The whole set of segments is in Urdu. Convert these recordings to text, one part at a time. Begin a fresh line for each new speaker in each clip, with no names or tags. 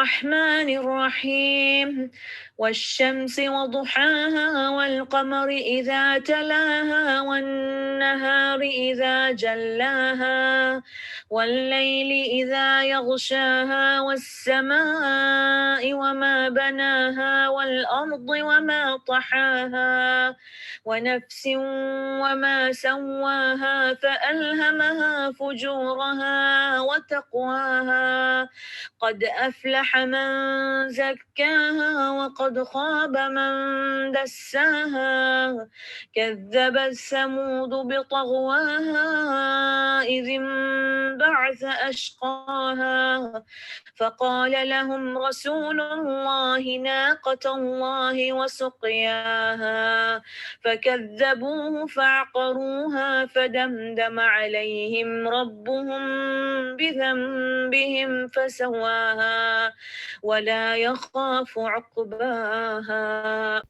الرحمن الرحيم والشمس وضحاها والقمر إذا تلاها والنهار إذا جلاها والليل إذا يغشاها والسماء وما بناها والأرض وما طحاها ونفس وما سواها فألهمها فجورها وتقواها قد أفلح من زكاها وقد خاب من دساها كذبت ثمود بطغواها إذ انبعث أشقاها فقال لهم رسول الله ناقة الله وسقياها فكذبوه فعقروها فدمدم عليهم ربهم بذنبهم فسواها ولا يخاف عقباها.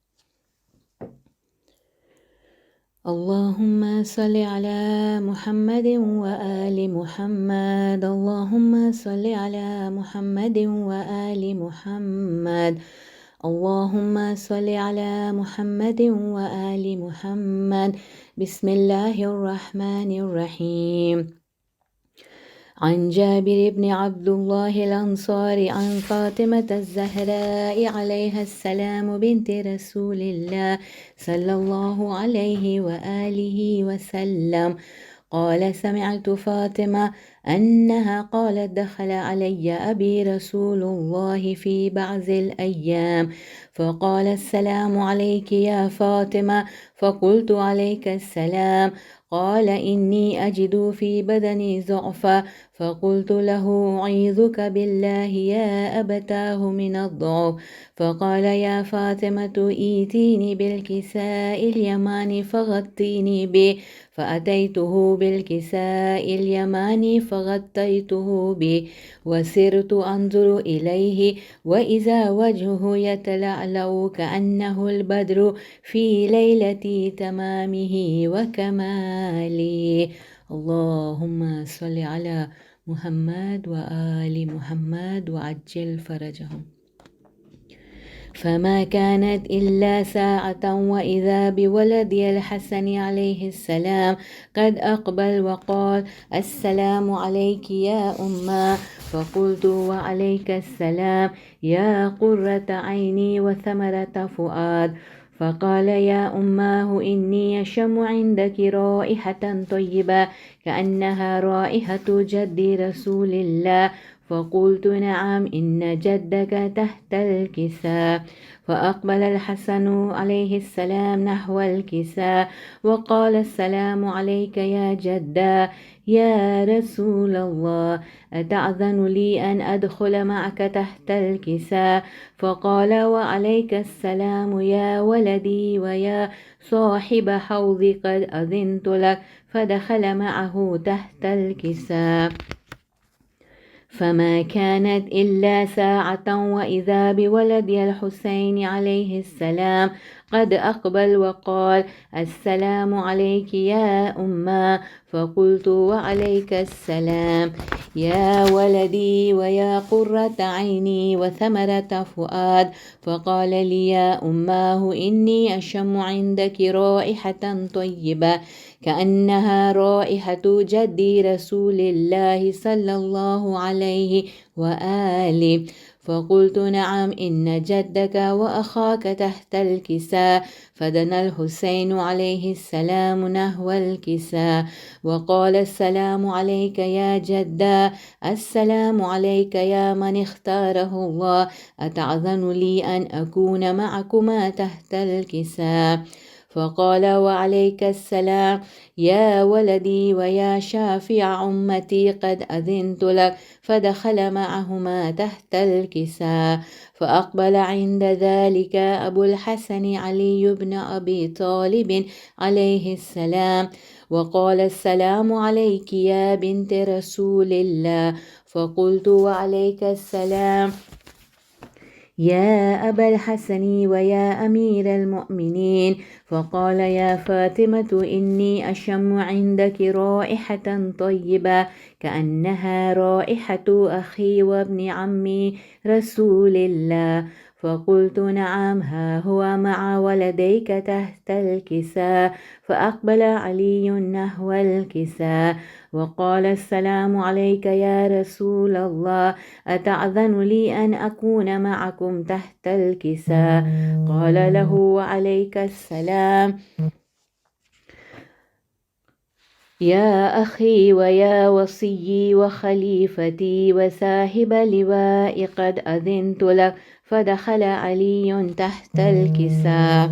اللهم صل على محمد وآل محمد. اللهم صل على محمد وآل محمد. اللهم صل على محمد وآل محمد. بسم الله الرحمن الرحيم. عن جابر بن عبد الله الأنصاري عن فاطمة الزهراء عليها السلام بنت رسول الله صلى الله عليه وآله وسلم قال سمعت فاطمة أنها قالت دخل علي أبي رسول الله في بعض الأيام فقال السلام عليك يا فاطمة فقلت عليك السلام قال إني أجد في بدني ضعفا فقلت له أعيذك بالله يا أبتاه من الضعف فقال يا فاطمة إيتيني بالكساء اليماني فغطيني به فأتيته بالكساء اليماني فغطيته به وسرت أنظر إليه وإذا وجهه يتلألأ كأنه البدر في ليلة تمامه وكماله. اللهم صل على محمد وآل محمد وعجل فرجهم. فما كانت إلا ساعة وإذا بولدي الحسن عليه السلام قد أقبل وقال السلام عليك يا أمه فقلت وعليك السلام يا قرة عيني وثمرة فؤاد فقال يا أماه إني أشم عندك رائحة طيبة كأنها رائحة جد رسول الله فقلت نعم إن جدك تحت الكساء فأقبل الحسن عليه السلام نحو الكساء وقال السلام عليك يا جدا يا رسول الله أتأذن لي أن أدخل معك تحت الكساء فقال وعليك السلام يا ولدي ويا صاحب حوضي قد أذنت لك فدخل معه تحت الكساء. فما كانت إلا ساعة وإذا بولدي الحسين عليه السلام قد أقبل وقال السلام عليك يا أمه فقلت وعليك السلام يا ولدي ويا قرة عيني وثمرة فؤاد فقال لي يا أماه إني أشم عندك رائحة طيبة كأنها رائحة جدي رسول الله صلى الله عليه وآله فقلت نعم إن جدك وأخاك تحت الكساء فدنا الحسين عليه السلام نحو الكساء وقال السلام عليك يا جدا السلام عليك يا من اختاره الله أتعذن لي أن أكون معكما تحت الكساء فقال وعليك السلام يا ولدي ويا شافع أمتي قد أذنت لك فدخل معهما تحت الكساء فأقبل عند ذلك أبو الحسن علي بن أبي طالب عليه السلام وقال السلام عليك يا بنت رسول الله فقلت وعليك السلام يا أبا الحسن ويا أمير المؤمنين. فقال يا فاطمة إني أشم عندك رائحة طيبة كأنها رائحة أخي وابن عمي رسول الله. فقلت نعم، ها هو مع ولديك تحت الكساء. فأقبل علي نحو الكساء وقال السلام عليك يا رسول الله، أتأذن لي أن أكون معكم تحت الكساء؟ قال له وعليك السلام يا أخي ويا وصي وخليفتي وصاحب لواء، قد أذنت لك. فدخل علي تحت الكساء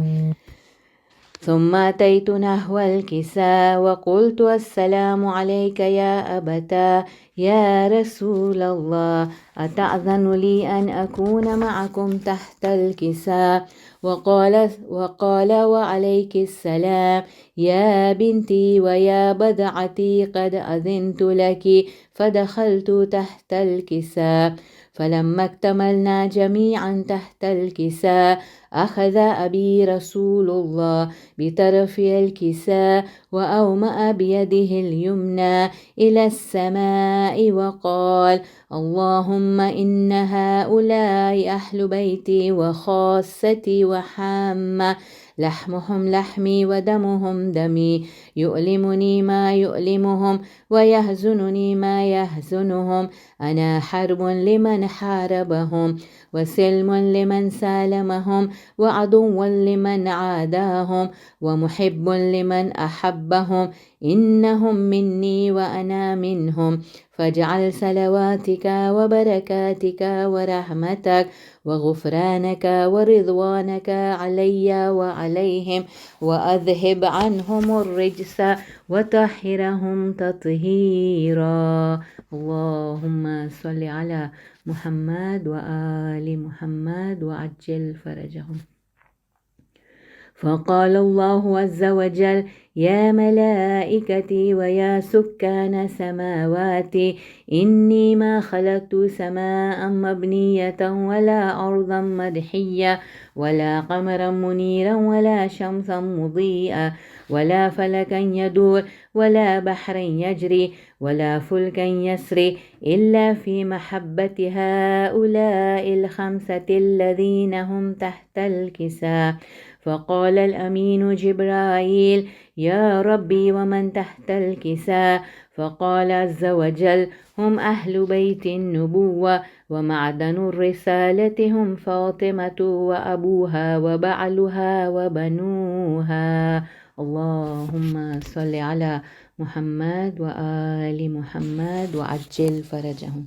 ثم أتيت نحو الكساء وقلت السلام عليك يا أبتاه يا رسول الله، أتأذن لي أن أكون معكم تحت الكساء؟ وقال وعليك السلام يا بنتي ويا بضعتي، قد أذنت لك. فدخلت تحت الكساء. فلما اكتملنا جميعا تحت الكساء أخذ أبي رسول الله بطرف الكساء وأومأ بيده اليمنى إلى السماء وقال اللهم إن هؤلاء أهل بيتي وخاصتي وحامة، لحمهم لحمي ودمهم دمي، يؤلمني ما يؤلمهم ويحزنني ما يحزنهم. أنا حرب لمن حاربهم وسلم لمن سالمهم وعدو لمن عاداهم ومحب لمن أحبهم. إنهم مني وأنا منهم. فاجعل صلواتك وبركاتك ورحمتك وغفرانك ورضوانك علي وعليهم، وأذهب عنهم الرجس وطهرهم تطهيرا. اللهم صل على محمد وآل محمد وعجل فرجهم. فقال الله عز وجل يا ملائكتي ويا سكان سماواتي، إني ما خلقت سماء مبنية ولا أرضا مدحية ولا قمرا منيرا ولا شمسا مضيئة ولا فلكا يدور ولا بحرا يجري ولا فلكا يسري إلا في محبة هؤلاء الخمسة الذين هم تحت الكساء. فقال الأمين جبرائيل يا ربي ومن تحت الكساء؟ فقال عز وجل هم أهل بيت النبوة ومعدن الرسالة، هم فاطمة وأبوها وبعلها وبنوها. اللهم صل على محمد وآل محمد وعجل فرجهم.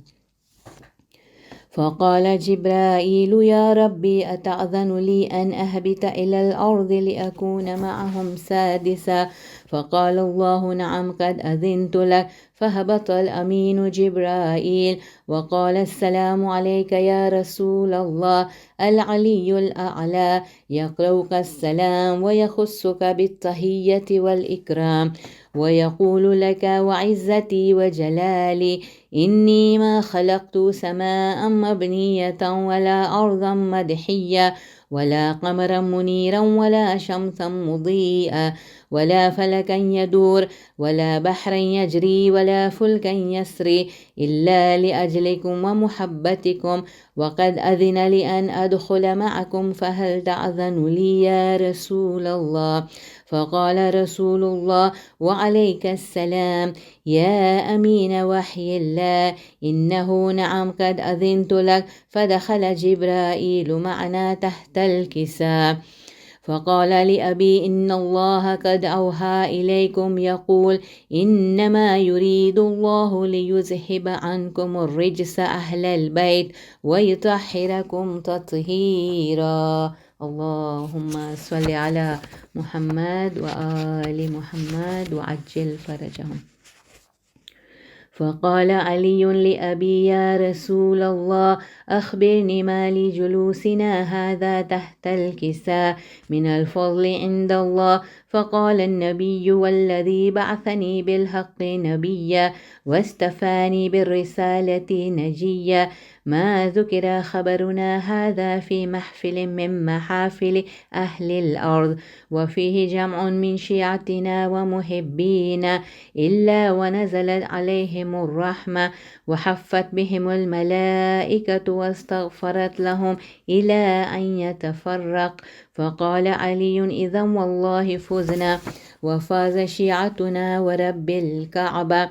فقال جبرائيل يا ربي أتأذن لي أن أهبط إلى الأرض لأكون معهم سادسا؟ فقال الله نعم قد أذنت لك. فهبط الأمين جبرائيل وقال السلام عليك يا رسول الله. العلي الأعلى يقرؤك السلام ويخصك بالتحية والإكرام ويقول لك وعزتي وجلالي إني ما خلقت سماء مبنية ولا أرضا مدحية ولا قمرا منيرا ولا شمسا مضيئة ولا فلكا يدور ولا بحرا يجري ولا فلكا يسري إلا لأجلكم ومحبتكم، وقد أذن لي أن أدخل معكم، فهل تأذن لي يا رسول الله؟ فقال رسول الله وعليك السلام يا أمين وحي الله، إنه نعم قد أذنت لك. فدخل جبرائيل معنا تحت الكساء. فقال لأبي إن الله قد أوحى إليكم يقول إنما يريد الله ليذهب عنكم الرجس أهل البيت ويطهركم تطهيرا. اللهم صل على محمد وآل محمد وعجل فرجهم. فقال علي لأبي يا رسول الله أخبرني ما لجلوسنا هذا تحت الكساء من الفضل عند الله. فقال النبي والذي بعثني بالحق نبيا واستفاني بالرسالة نجيا، ما ذكر خبرنا هذا في محفل من محافل أهل الأرض وفيه جمع من شيعتنا ومحبينا إلا ونزلت عليهم الرحمة وحفت بهم الملائكة واستغفرت لهم إلى أن يتفرق. فقال علي إذا والله فزنا وفاز شيعتنا ورب الكعبة.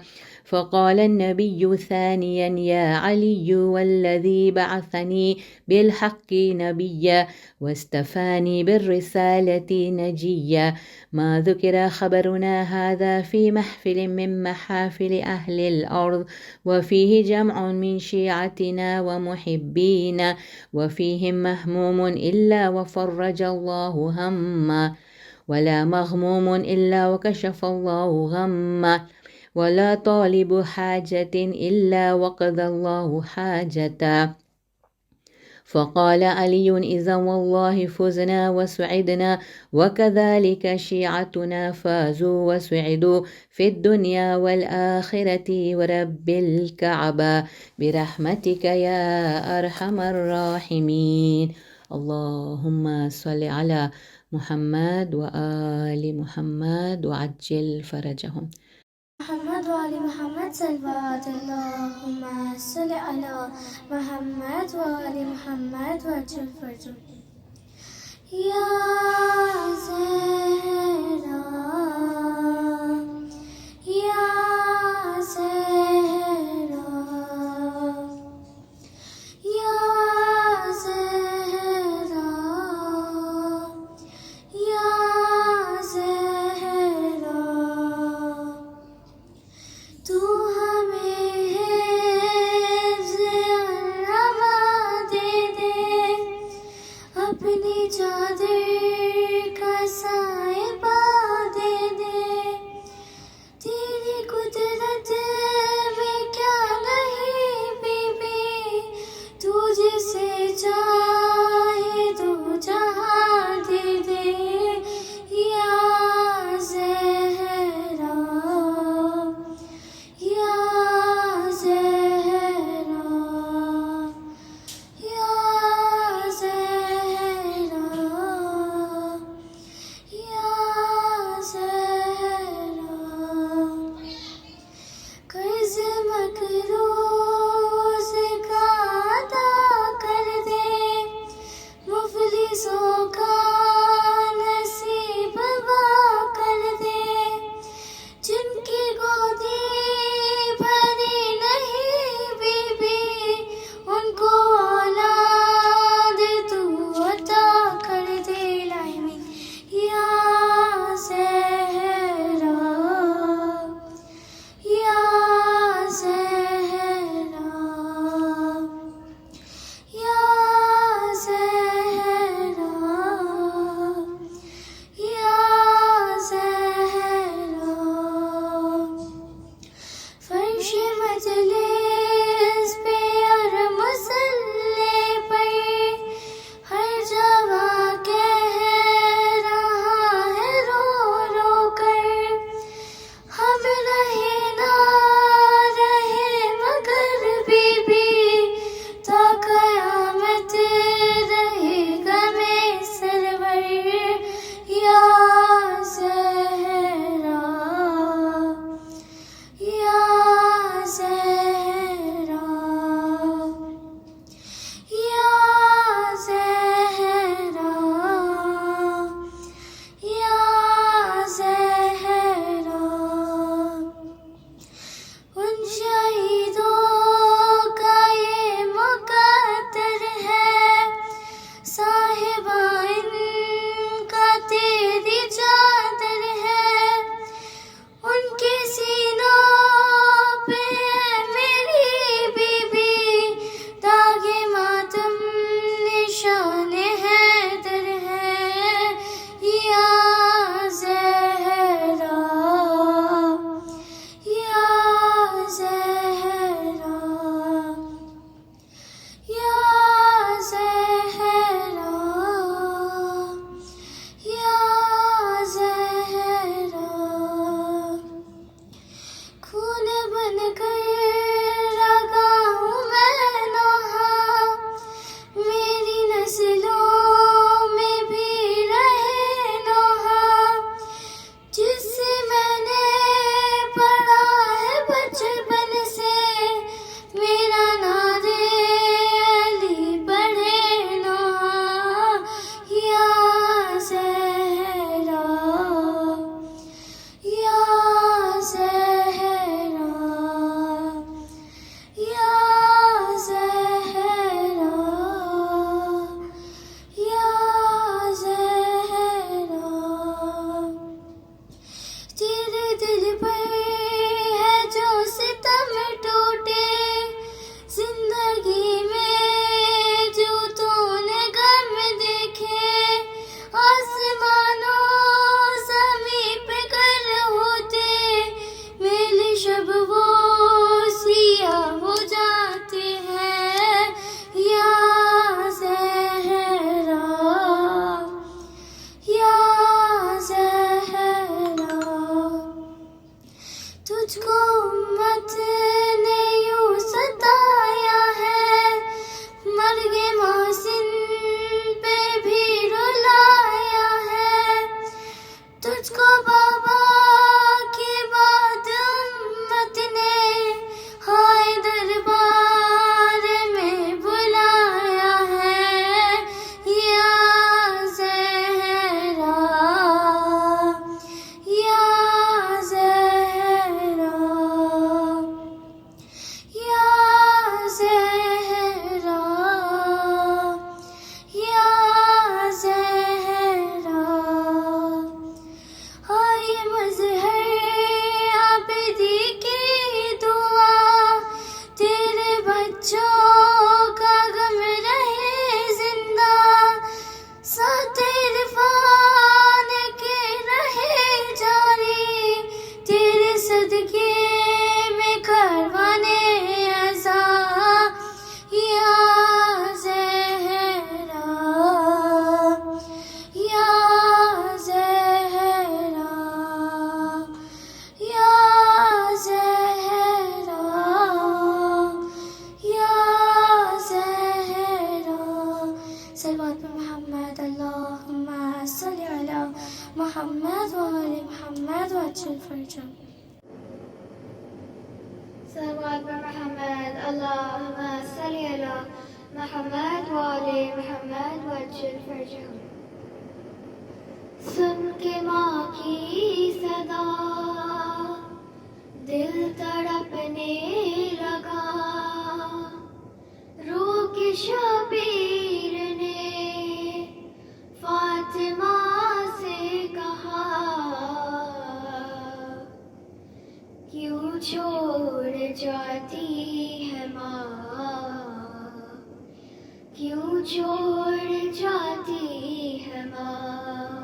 فقال النبي ثانيا يا علي والذي بعثني بالحق نبيا واستفاني بالرسالة نجيا ما ذكر خبرنا هذا في محفل من محافل أهل الأرض وفيه جمع من شيعتنا ومحبينا وفيهم مهموم إلا وفرج الله همه ولا مغموم إلا وكشف الله غمه ولا طالب حاجة إلا وقضى الله حاجته. فقال علي إذا والله فزنا وسعدنا وكذلك شيعتنا فازوا وسعدوا في الدنيا والآخرة ورب الكعبة برحمتك يا أرحم الراحمين. اللهم صل على محمد وآل محمد وعجل فرجهم.
محمد وآل محمد صلوات اللهم صل على محمد وآل محمد وعجل فرجهم. يا زهرا يا زهرا يا زهرا يا زهرا تو ہمیں حفظ علامہ دے دے اپنی چادر کا سائبہ دے دے تیری قدرت میں کیا نہیں بی بی تو جسے چاہے دو جہاں دے دے یا زہرا یا زہرا یا زہرا یا زہرا محمد وآل محمد وعجل فرجهم. صلوات محمد اللهم صل على محمد وآل محمد وعجل فرجهم. سن کے ماں کی صدا دل تڑپنے لگا، رو کے شبیر نے فاطمہ سے کہا، کیوں چھوڑ جاتی ہے ماں، کیوں چھوڑ جاتی ہے ماں،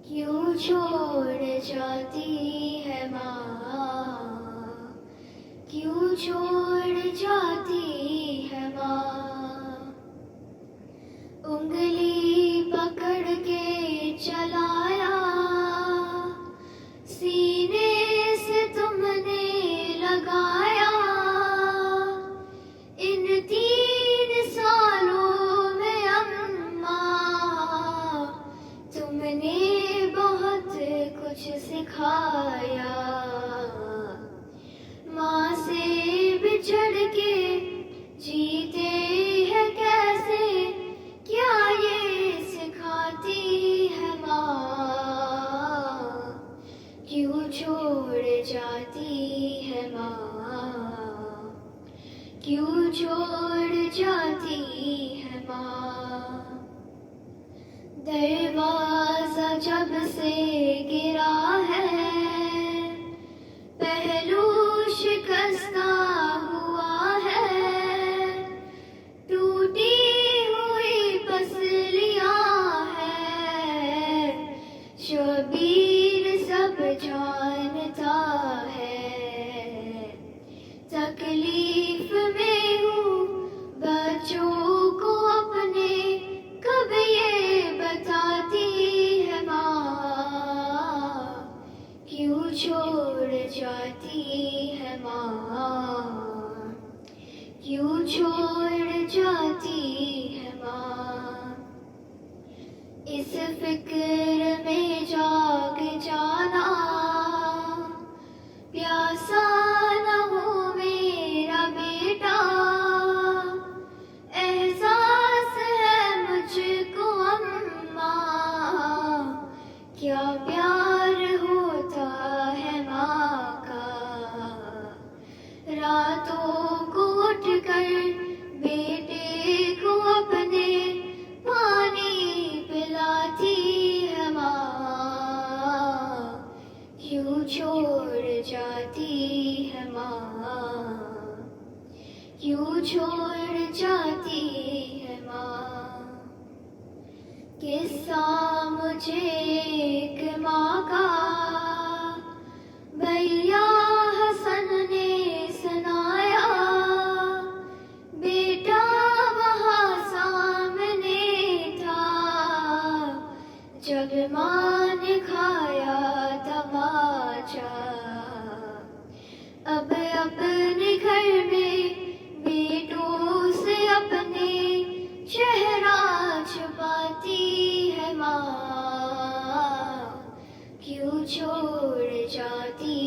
کیوں چھوڑ جاتی ہے ماں، کیوں چھوڑ جاتی ہے ماں. انگلی پکڑ کے چلایا، سینے سے تم نے لگایا، ان 3 سالوں میں اماں تم نے بہت کچھ سکھایا. ماں سے بچھڑ کے جیتے ہیں کیسے، کیا یہ سکھاتی ہے ماں، کیوں چھوڑ جاتی ہے ماں، کیوں چھوڑ جاتی ہے ماں. دروازہ جب سے گرا ہے، پہلو شکستہ ہوا ہے، ٹوٹی ہوئی پسلیاں ہے، شبیر سب جانتا ہے. تکلیف میں ہوں بچوں کو اپنے، کب یہ بتاتی ہے ماں، کیوں چھوڑ جاتی ہے ماں، کیوں چھوڑ جاتی ہے ماں. اس فکر میں جاگ جانا، پیاسا نہ ہو میرا بیٹا، احساس ہے مجھ کو اماں، کیا پیار ہوتا ہے ماں کا. راتوں کو اٹھ کر بیٹے کو اپنے پانی پلاتی ہے ماں، کیوں چھوڑ جاتی ہے ماں، کیوں چھوڑ جاتی ہے ماں. قصہ مجھے ایک ماں کا بھیا حسن نے سنایا، بیٹا وہاں سامنے تھا جب ماں نے کھایا تماچا. اب اپنے گھر میں بیٹوں سے اپنے چہرہ چھپاتی ہے ماں، کیوں چھوڑ جاتی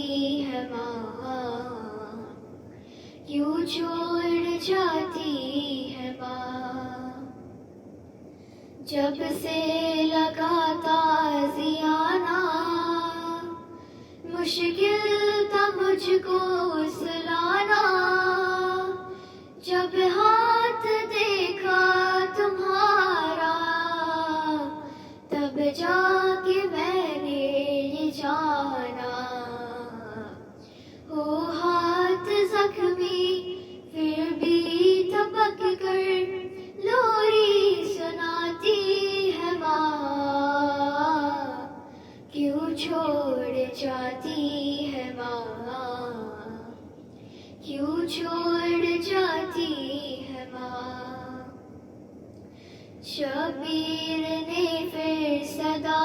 ہے ماں، کیوں چھوڑ جاتی ہے ماں. جب سے لگا تازیانہ، مشکل تھا مجھ کو سلانا، جب ہاتھ دیکھا تمہارا، تب جا کے میں نے یہ جانا. ہو ہاتھ زخمی پھر بھی تھپک کر لوری سناتی ہے ماں، کیوں چھوڑ جاتی ہے ماں، کیوں چھوڑ جاتی ہے ماں. شبیر نے پھر صدا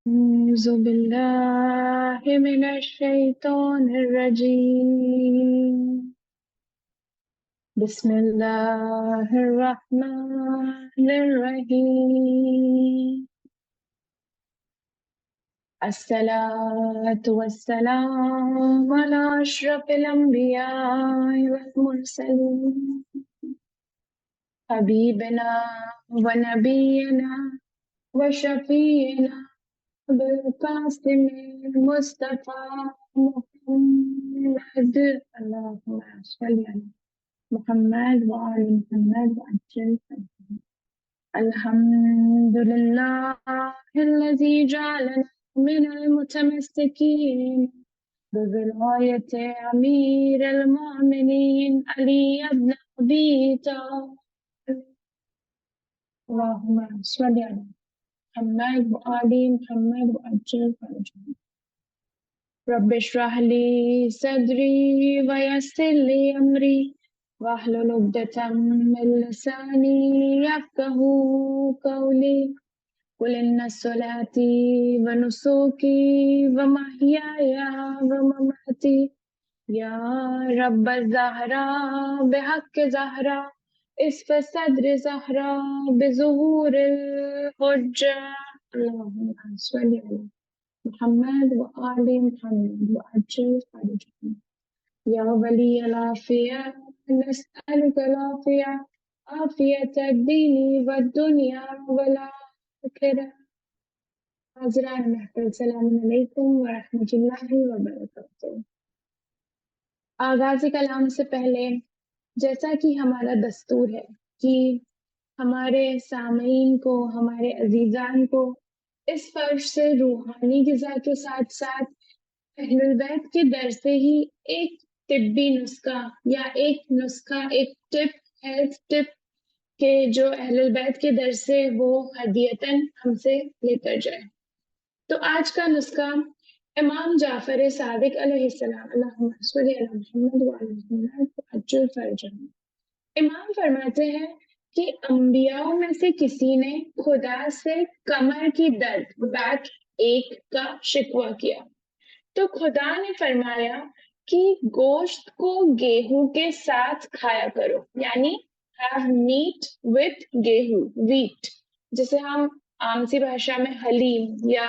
أعوذ بالله من الشيطان الرجيم بسم الله الرحمن الرحيم الصلاة والسلام على أشرف الأنبياء والمرسلين حبيبنا ونبينا وشفينا بالقاسم المصطفى محمد اللهم صل على محمد وآل محمد وعجل فرجهم. الحمد لله الذي جعلنا من المتمسكين بولاية أمير المؤمنين علي بن أبي طالب اللهم صل على محمد وآل محمد وعجل فرجهم. رب اشرح لي صدري ويسر لي أمري واحلل عقدة من لساني يفقهوا قولي. قل إن صلاتي ونسكي ومحياي ومماتي يا رب الزهراء بحق زهراء اسف صدر زهراء بظهور الحجة اللهم صل على محمد وآل محمد وعجل فرجهم. يا ولي العافية نسألك العافية عافية الدين والدنيا والآخرة. حاضران محترم السلام علیکم ورحمۃ اللہ وبرکاتہ۔ آغاز کلام سے پہلے جیسا کہ ہمارا دستور ہے کہ ہمارے سامعین کو، ہمارے عزیزان کو اس فرش سے روحانی غذا کے ساتھ ساتھ اہل البیت کے در سے ہی ایک طبی نسخہ یا ایک ٹپ، ہیلتھ ٹپ کہ جو اہل البیت کے در سے وہ ہدیتاً ہم سے لے کر جائے۔ تو آج کا نسخہ امام جعفر صادق علیہ السلام اللہم صلی علی محمد وعلی محمد وعجل فرجہم۔ امام فرماتے ہیں کہ انبیاء میں سے کسی نے خدا سے کمر کی درد، بیک ایک کا شکوہ کیا تو خدا نے فرمایا کہ گوشت کو گیہوں کے ساتھ کھایا کرو، یعنی have meat with گیہوں wheat، جسے ہم عام سی بھاشا میں حلیم یا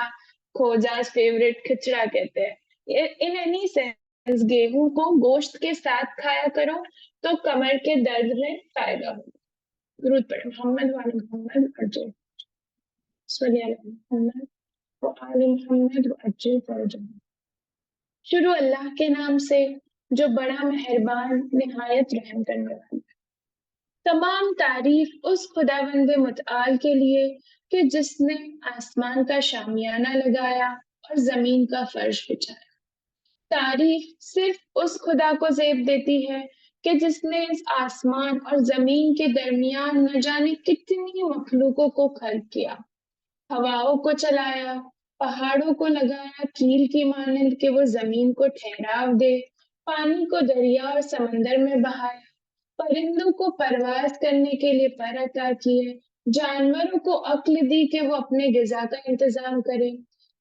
کھوجا's فیوریٹ کھچڑا کہتے ہیں۔ ان اینی سینس گیہوں کو گوشت کے ساتھ کھایا کرو تو کمر کے درد میں فائدہ ہوگا۔ درود پڑھیں محمد وعلی محمد اجر صلی اللہ محمد وآل محمد وعجل فرجهم۔ شروع اللہ کے نام سے جو بڑا مہربان نہایت رحم کرنے والا۔ تمام تعریف اس خداوند متعال کے لیے کہ جس نے آسمان کا شامیانہ لگایا اور زمین کا فرش بچھایا۔ تعریف صرف اس خدا کو زیب دیتی ہے کہ جس نے اس آسمان اور زمین کے درمیان نہ جانے کتنی مخلوقوں کو خلق کیا، ہواؤں کو چلایا، پہاڑوں کو لگایا کیل کی مانند کہ وہ زمین کو ٹھہراو دے، پانی کو دریا اور سمندر میں بہایا، پرندوں کو پرواز کرنے کے لیے پر عطا کیے، جانوروں کو عقل دی کہ وہ اپنے غذا کا انتظام کرے،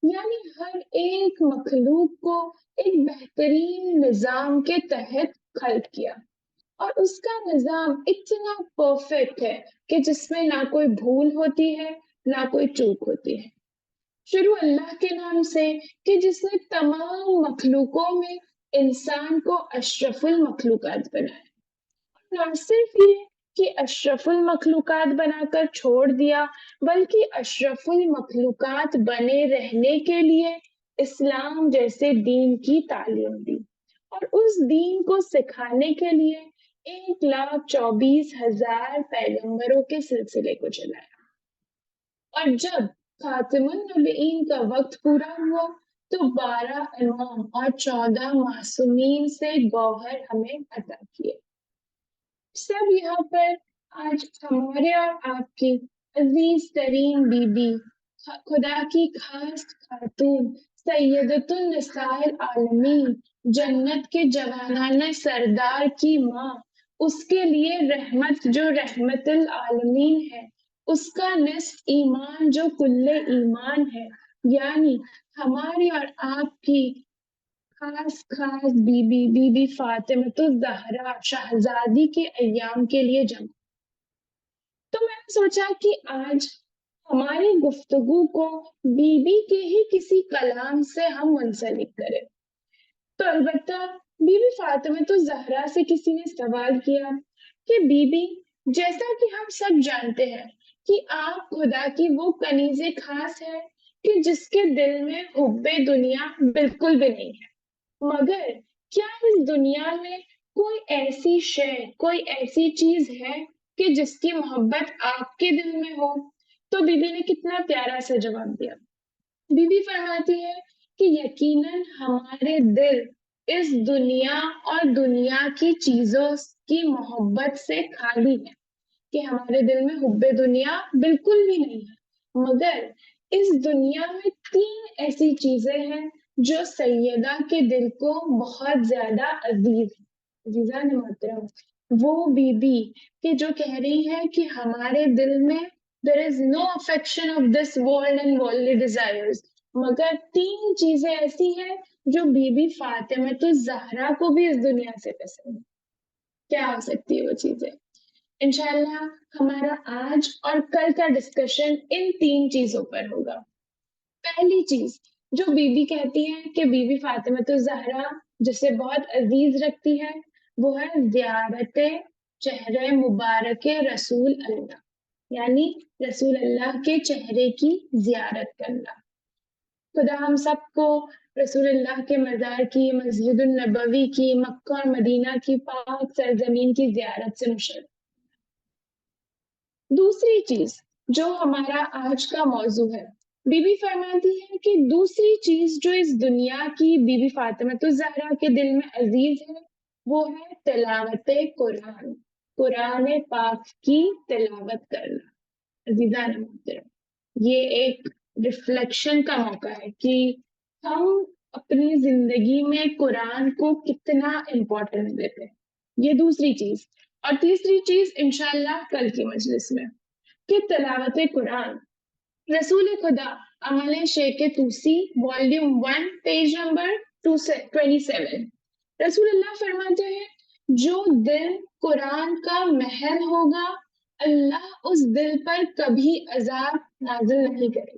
یعنی ہر ایک مخلوق کو ایک بہترین نظام کے تحت خلق کیا، اور اس کا نظام اتنا پرفیکٹ ہے کہ جس میں نہ کوئی بھول ہوتی ہے نہ کوئی چوک ہوتی ہے۔ شروع اللہ کے نام سے کہ جس نے تمام مخلوقوں میں انسان کو اشرف المخلوقات بنایا، نہ صرف یہ کہ اشرف المخلوقات بنا کر چھوڑ دیا بلکہ اشرف المخلوقات بنے رہنے کے لیے اسلام جیسے دین کی تعلیم دی، اور اس دین کو سکھانے کے لیے 1,24,000 پیغمبروں کے سلسلے کو چلایا۔ اور جب خاتم النبیین کا وقت پورا ہوا تو 12 امام اور 14 معصومین سے گوہر ہمیں عطا کیے۔ سب یہاں پر آج ہمارے اور آپ کی عزیز ترین بی بی، خدا کی خاص خاتون، سیدۃ النساء العالمین، جنت کے جوانان سردار کی ماں، اس کے لیے رحمت جو رحمت العالمین ہے، اس کا نصف ایمان جو کل ایمان ہے، یعنی ہماری اور آپ کی خاص بی بی فاطمہ الزہرا شہزادی کے ایام کے لیے جمع۔ تو میں نے سوچا کہ آج ہماری گفتگو کو بی بی کے ہی کسی کلام سے ہم منسلک کریں۔ تو البتہ بی بی فاطمہ الزہرا سے کسی نے سوال کیا کہ بی بی، جیسا کہ ہم سب جانتے ہیں کہ آپ خدا کی وہ کنیز خاص ہے کہ جس کے دل میں حب دنیا بالکل بھی نہیں ہے، مگر کیا اس دنیا میں کوئی ایسی شے، کوئی ایسی چیز ہے کہ جس کی محبت آپ کے دل میں ہو؟ تو بی بی نے کتنا پیارا سا جواب دیا۔ بی بی فرماتی ہے کہ یقیناً ہمارے دل اس دنیا اور دنیا کی چیزوں کی محبت سے خالی ہے، کہ ہمارے دل میں حب دنیا بالکل بھی نہیں ہے، مگر اس دنیا میں 3 ایسی چیزیں ہیں جو سیدہ کے دل کو بہت زیادہ عزیز ہے۔ عزیزان محترم، وہ بی بی کہ جو کہہ رہی ہے کہ ہمارے دل میں there is no affection of this world and worldly desires، مگر 3 چیزیں ایسی ہیں جو بی بی فاطمہ الزہرا کو بھی اس دنیا سے پسند ہے۔ کیا ہو سکتی ہے وہ چیزیں؟ انشاءاللہ ہمارا آج اور کل کا ڈسکشن ان 3 چیزوں پر ہوگا۔ پہلی چیز جو بی بی کہتی ہے کہ بی بی فاطمہ الزہرا جسے بہت عزیز رکھتی ہے، وہ ہے زیارت چہرے مبارک رسول اللہ، یعنی رسول اللہ کے چہرے کی زیارت کرنا۔ خدا ہم سب کو رسول اللہ کے مزار کی، مسجد النبوی کی، مکہ اور مدینہ کی پاک سرزمین کی زیارت سے مشرف۔ دوسری چیز جو ہمارا آج کا موضوع ہے، بی بی فرماتی ہے کہ دوسری چیز جو اس دنیا کی بی بی فاطمہ الزہرا کے دل میں عزیز ہے وہ ہے تلاوت قرآن، قرآن پاک کی تلاوت کرنا۔ عزیزان محترم، یہ ایک ریفلیکشن کا موقع ہے کہ ہم اپنی زندگی میں قرآن کو کتنا امپورٹنس دیتے ہیں، یہ دوسری چیز۔ اور تیسری چیز انشاءاللہ کل کی مجلس میں کہ تلاوت قرآن، رسول خدا عمل شیخ توسی والیوم 1 پیج نمبر 27 رسول اللہ فرماتے ہیں جو دل قرآن کا محل ہوگا اللہ اس دل پر کبھی عذاب نازل نہیں کرے.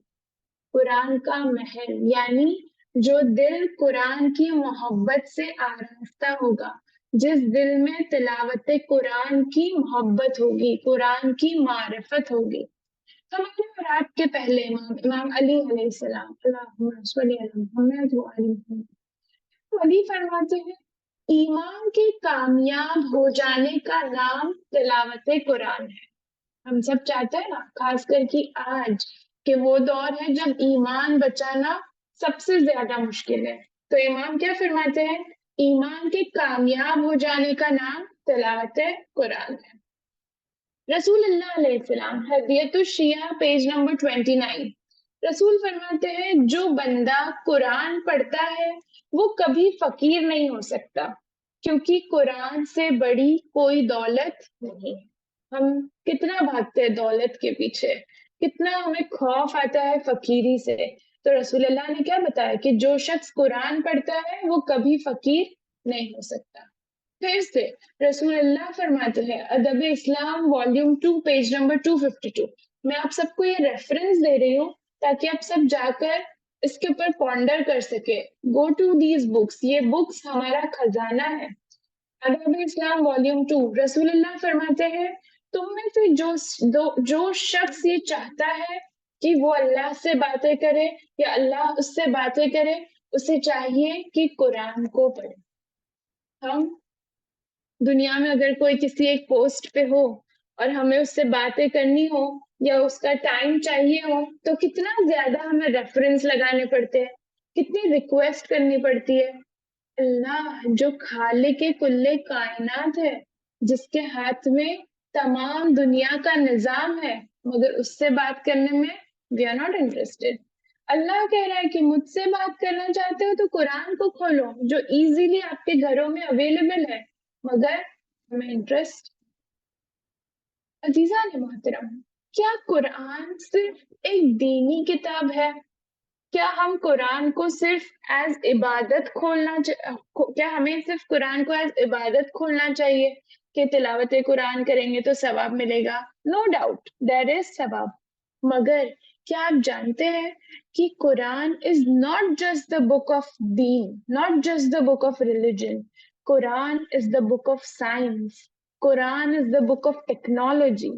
قرآن کا محل یعنی جو دل قرآن کی محبت سے آراستہ ہوگا، جس دل میں تلاوت قرآن کی محبت ہوگی، قرآن کی معرفت ہوگی. ہمارے رات کے پہلے امام علی علیہ السلام اللہم صلی علی محمد و علی محمد علی فرماتے ہیں ایمان کے کامیاب ہو جانے کا نام تلاوت قرآن ہے. ہم سب چاہتے ہیں نا، خاص کر کے آج کہ وہ دور ہے جب ایمان بچانا سب سے زیادہ مشکل ہے. تو امام کیا فرماتے ہیں؟ ایمان کے کامیاب ہو جانے کا نام تلاوت قرآن ہے. رسول اللہ علیہ السلام ہدیت الشیعہ پیج نمبر 29 رسول فرماتے ہیں جو بندہ قرآن پڑھتا ہے وہ کبھی فقیر نہیں ہو سکتا، کیونکہ قرآن سے بڑی کوئی دولت نہیں. ہم کتنا بھاگتے ہیں دولت کے پیچھے، کتنا ہمیں خوف آتا ہے فقیری سے. تو رسول اللہ نے کیا بتایا کہ جو شخص قرآن پڑھتا ہے وہ کبھی فقیر نہیں ہو سکتا. پھر سے رسول اللہ فرماتے ہیں ادب اسلام والیوم 2 پیج نمبر 252. میں آپ سب کو یہ ریفرنس دے رہی ہوں تاکہ آپ سب جا کر اس کے اوپر پونڈر کر سکے. گو ٹو دیز بکس، یہ بکس ہمارا خزانہ ہے. ادب اسلام والیوم 2 رسول اللہ فرماتے ہیں تم میں سے جو شخص یہ چاہتا ہے کہ وہ اللہ سے باتیں کرے یا اللہ اس سے باتیں کرے، اسے چاہیے کہ قرآن کو پڑھے. ہم دنیا میں اگر کوئی کسی ایک پوسٹ پہ ہو اور ہمیں اس سے باتیں کرنی ہو یا اس کا ٹائم چاہیے ہو تو کتنا زیادہ ہمیں ریفرنس لگانے پڑتے ہیں، کتنی ریکویسٹ کرنی پڑتی ہے. اللہ جو خالق کل کائنات ہے، جس کے ہاتھ میں تمام دنیا کا نظام ہے، مگر اس سے بات کرنے میں وی آر ناٹ انٹرسٹیڈ. اللہ کہہ رہا ہے کہ مجھ سے بات کرنا چاہتے ہو تو قرآن کو کھولو جو ایزیلی آپ کے گھروں میں اویلیبل ہے، مگر ہمیں انٹرسٹ. عزیزان محترم، کیا قرآن صرف ایک دینی کتاب ہے؟ کیا ہم قرآن کو صرف ایز عبادت کیا ہمیں صرف قرآن کو ایز عبادت کھولنا چاہیے کہ تلاوت قرآن کریں گے تو ثواب ملے گا؟ نو ڈاؤٹ دیر از ثواب، مگر کیا آپ جانتے ہیں کہ Quran is not just the book of دین، not just the book of religion. Quran is the book of science. Quran is the book of technology.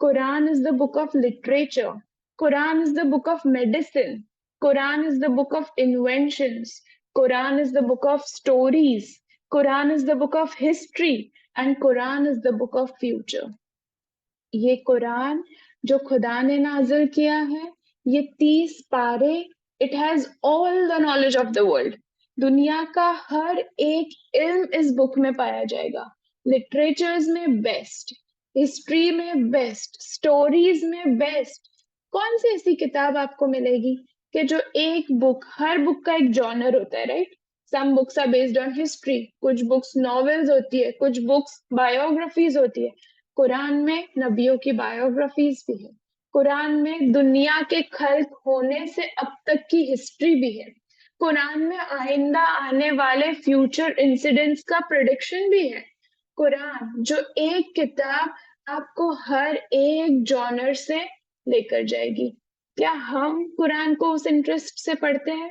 Quran is the book of literature. Quran is the book of medicine. Quran is the book of inventions. Quran is the book of stories. Quran is the book of history. And Quran is the book of future. یہ قرآن جو خدا نے نازل کیا ہے، یہ 30 پارے، it has all the knowledge of the world. دنیا کا ہر ایک علم اس بک میں پایا جائے گا. لٹریچرز میں بیسٹ، ہسٹری میں بیسٹ، سٹوریز میں بیسٹ. کون سی ایسی کتاب آپ کو ملے گی کہ جو ایک بک، ہر بک کا ایک جانر ہوتا ہے، right? Some books are based on history, کچھ بکس ناولز ہوتی ہے، کچھ بکس بایوگرافیز ہوتی ہے. قرآن میں نبیوں کی بایوگرافیز بھی ہے، قرآن میں دنیا کے خلق ہونے سے اب تک کی ہسٹری بھی ہے، قرآن میں آئندہ آنے والے فیوچر انسیڈنٹس کا پریڈکشن بھی ہے. قرآن جو ایک کتاب آپ کو ہر ایک جانر سے لے کر جائے گی. کیا ہم قرآن کو اس انٹرسٹ سے پڑھتے ہیں؟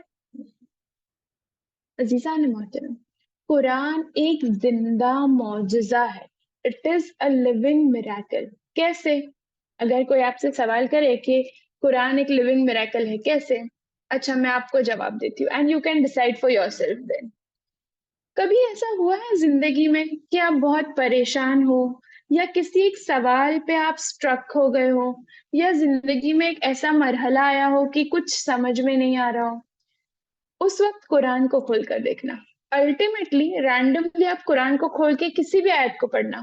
عزیزان محترم، قرآن ایک زندہ معجزہ ہے. It is a living miracle. کیسے؟ اگر کوئی آپ سے سوال کرے کہ قرآن ایک لیونگ میریکل ہے کیسے، اچھا میں آپ کو جواب دیتی ہوں and you can decide for yourself then. کبھی ایسا ہوا ہے زندگی میں کہ آپ بہت پریشان ہو یا کسی ایک سوال پہ آپ اسٹرک ہو گئے ہو یا زندگی میں ایک ایسا مرحلہ آیا ہو کہ کچھ سمجھ میں نہیں آ رہا ہو؟ اس وقت قرآن کو کھول کر دیکھنا. الٹیمیٹلی رینڈملی آپ قرآن کو کھول کے کسی بھی آیت کو پڑھنا،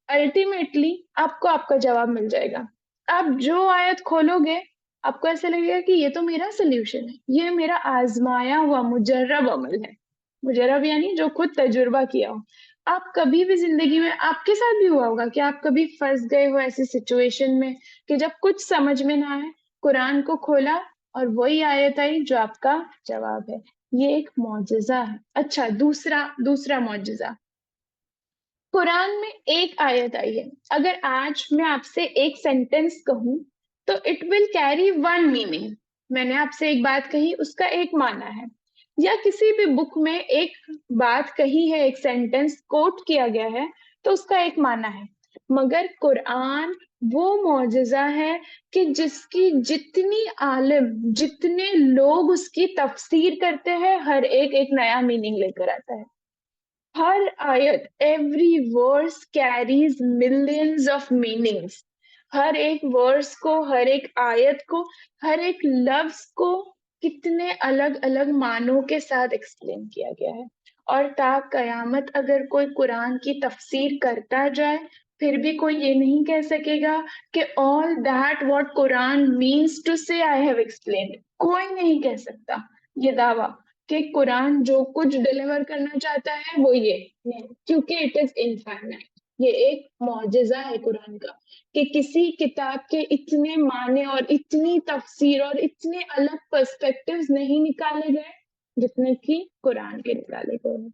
الٹیمیٹلی آپ کو آپ کا جواب مل جائے گا. آپ جو آیت کھولو گے آپ کو ایسا لگے گا کہ یہ تو میرا سلیوشن ہے، یہ میرا آزمایا ہوا مجرب عمل ہے. مجرب یعنی جو خود تجربہ کیا ہو. آپ کبھی بھی زندگی میں، آپ کے ساتھ بھی ہوا ہوگا کہ آپ کبھی پھنس گئے ہو ایسی سچویشن میں کہ جب کچھ سمجھ میں نہ آئے، قرآن کو کھولا اور وہی آیت آئی جو آپ کا جواب ہے. یہ ایک معجزہ ہے۔ اچھا، دوسرا معجزہ، قرآن میں ایک آیت آئی ہے، اگر آج میں آپ سے ایک سینٹینس کہوں تو it will carry one meaning, میں نے آپ سے ایک بات کہی، اس کا ایک معنی ہے، یا کسی بھی بک میں ایک بات کہی ہے، ایک سینٹینس کوٹ کیا گیا ہے تو اس کا ایک معنی ہے، مگر قرآن وہ معجزہ ہے کہ جس کی جتنی عالم، جتنے لوگ اس کی تفسیر کرتے ہیں، ہر ایک ایک نیا میننگ لے کر آتا ہے۔ ہر آیت، every verse carries millions of meanings, ہر ایک ورس کو، ہر ایک آیت کو، ہر ایک لفظ کو کتنے الگ الگ معنوں کے ساتھ ایکسپلین کیا گیا ہے، اور تا قیامت اگر کوئی قرآن کی تفسیر کرتا جائے پھر بھی کوئی یہ نہیں کہہ سکے گا کہ all that what Quran means to say I have explained، کوئی نہیں کہہ سکتا یہ دعویٰ کہ قرآن جو کچھ ڈیلیور کرنا چاہتا ہے وہ یہ نہیں، کیونکہ اٹ از انفائنائٹ۔ یہ ایک معجزہ ہے قرآن کا کہ کسی کتاب کے اتنے معنی اور اتنی تفسیر اور اتنے الگ پرسپیکٹیوز نہیں نکالے گئے جتنے کہ قرآن کے نکالے گئے۔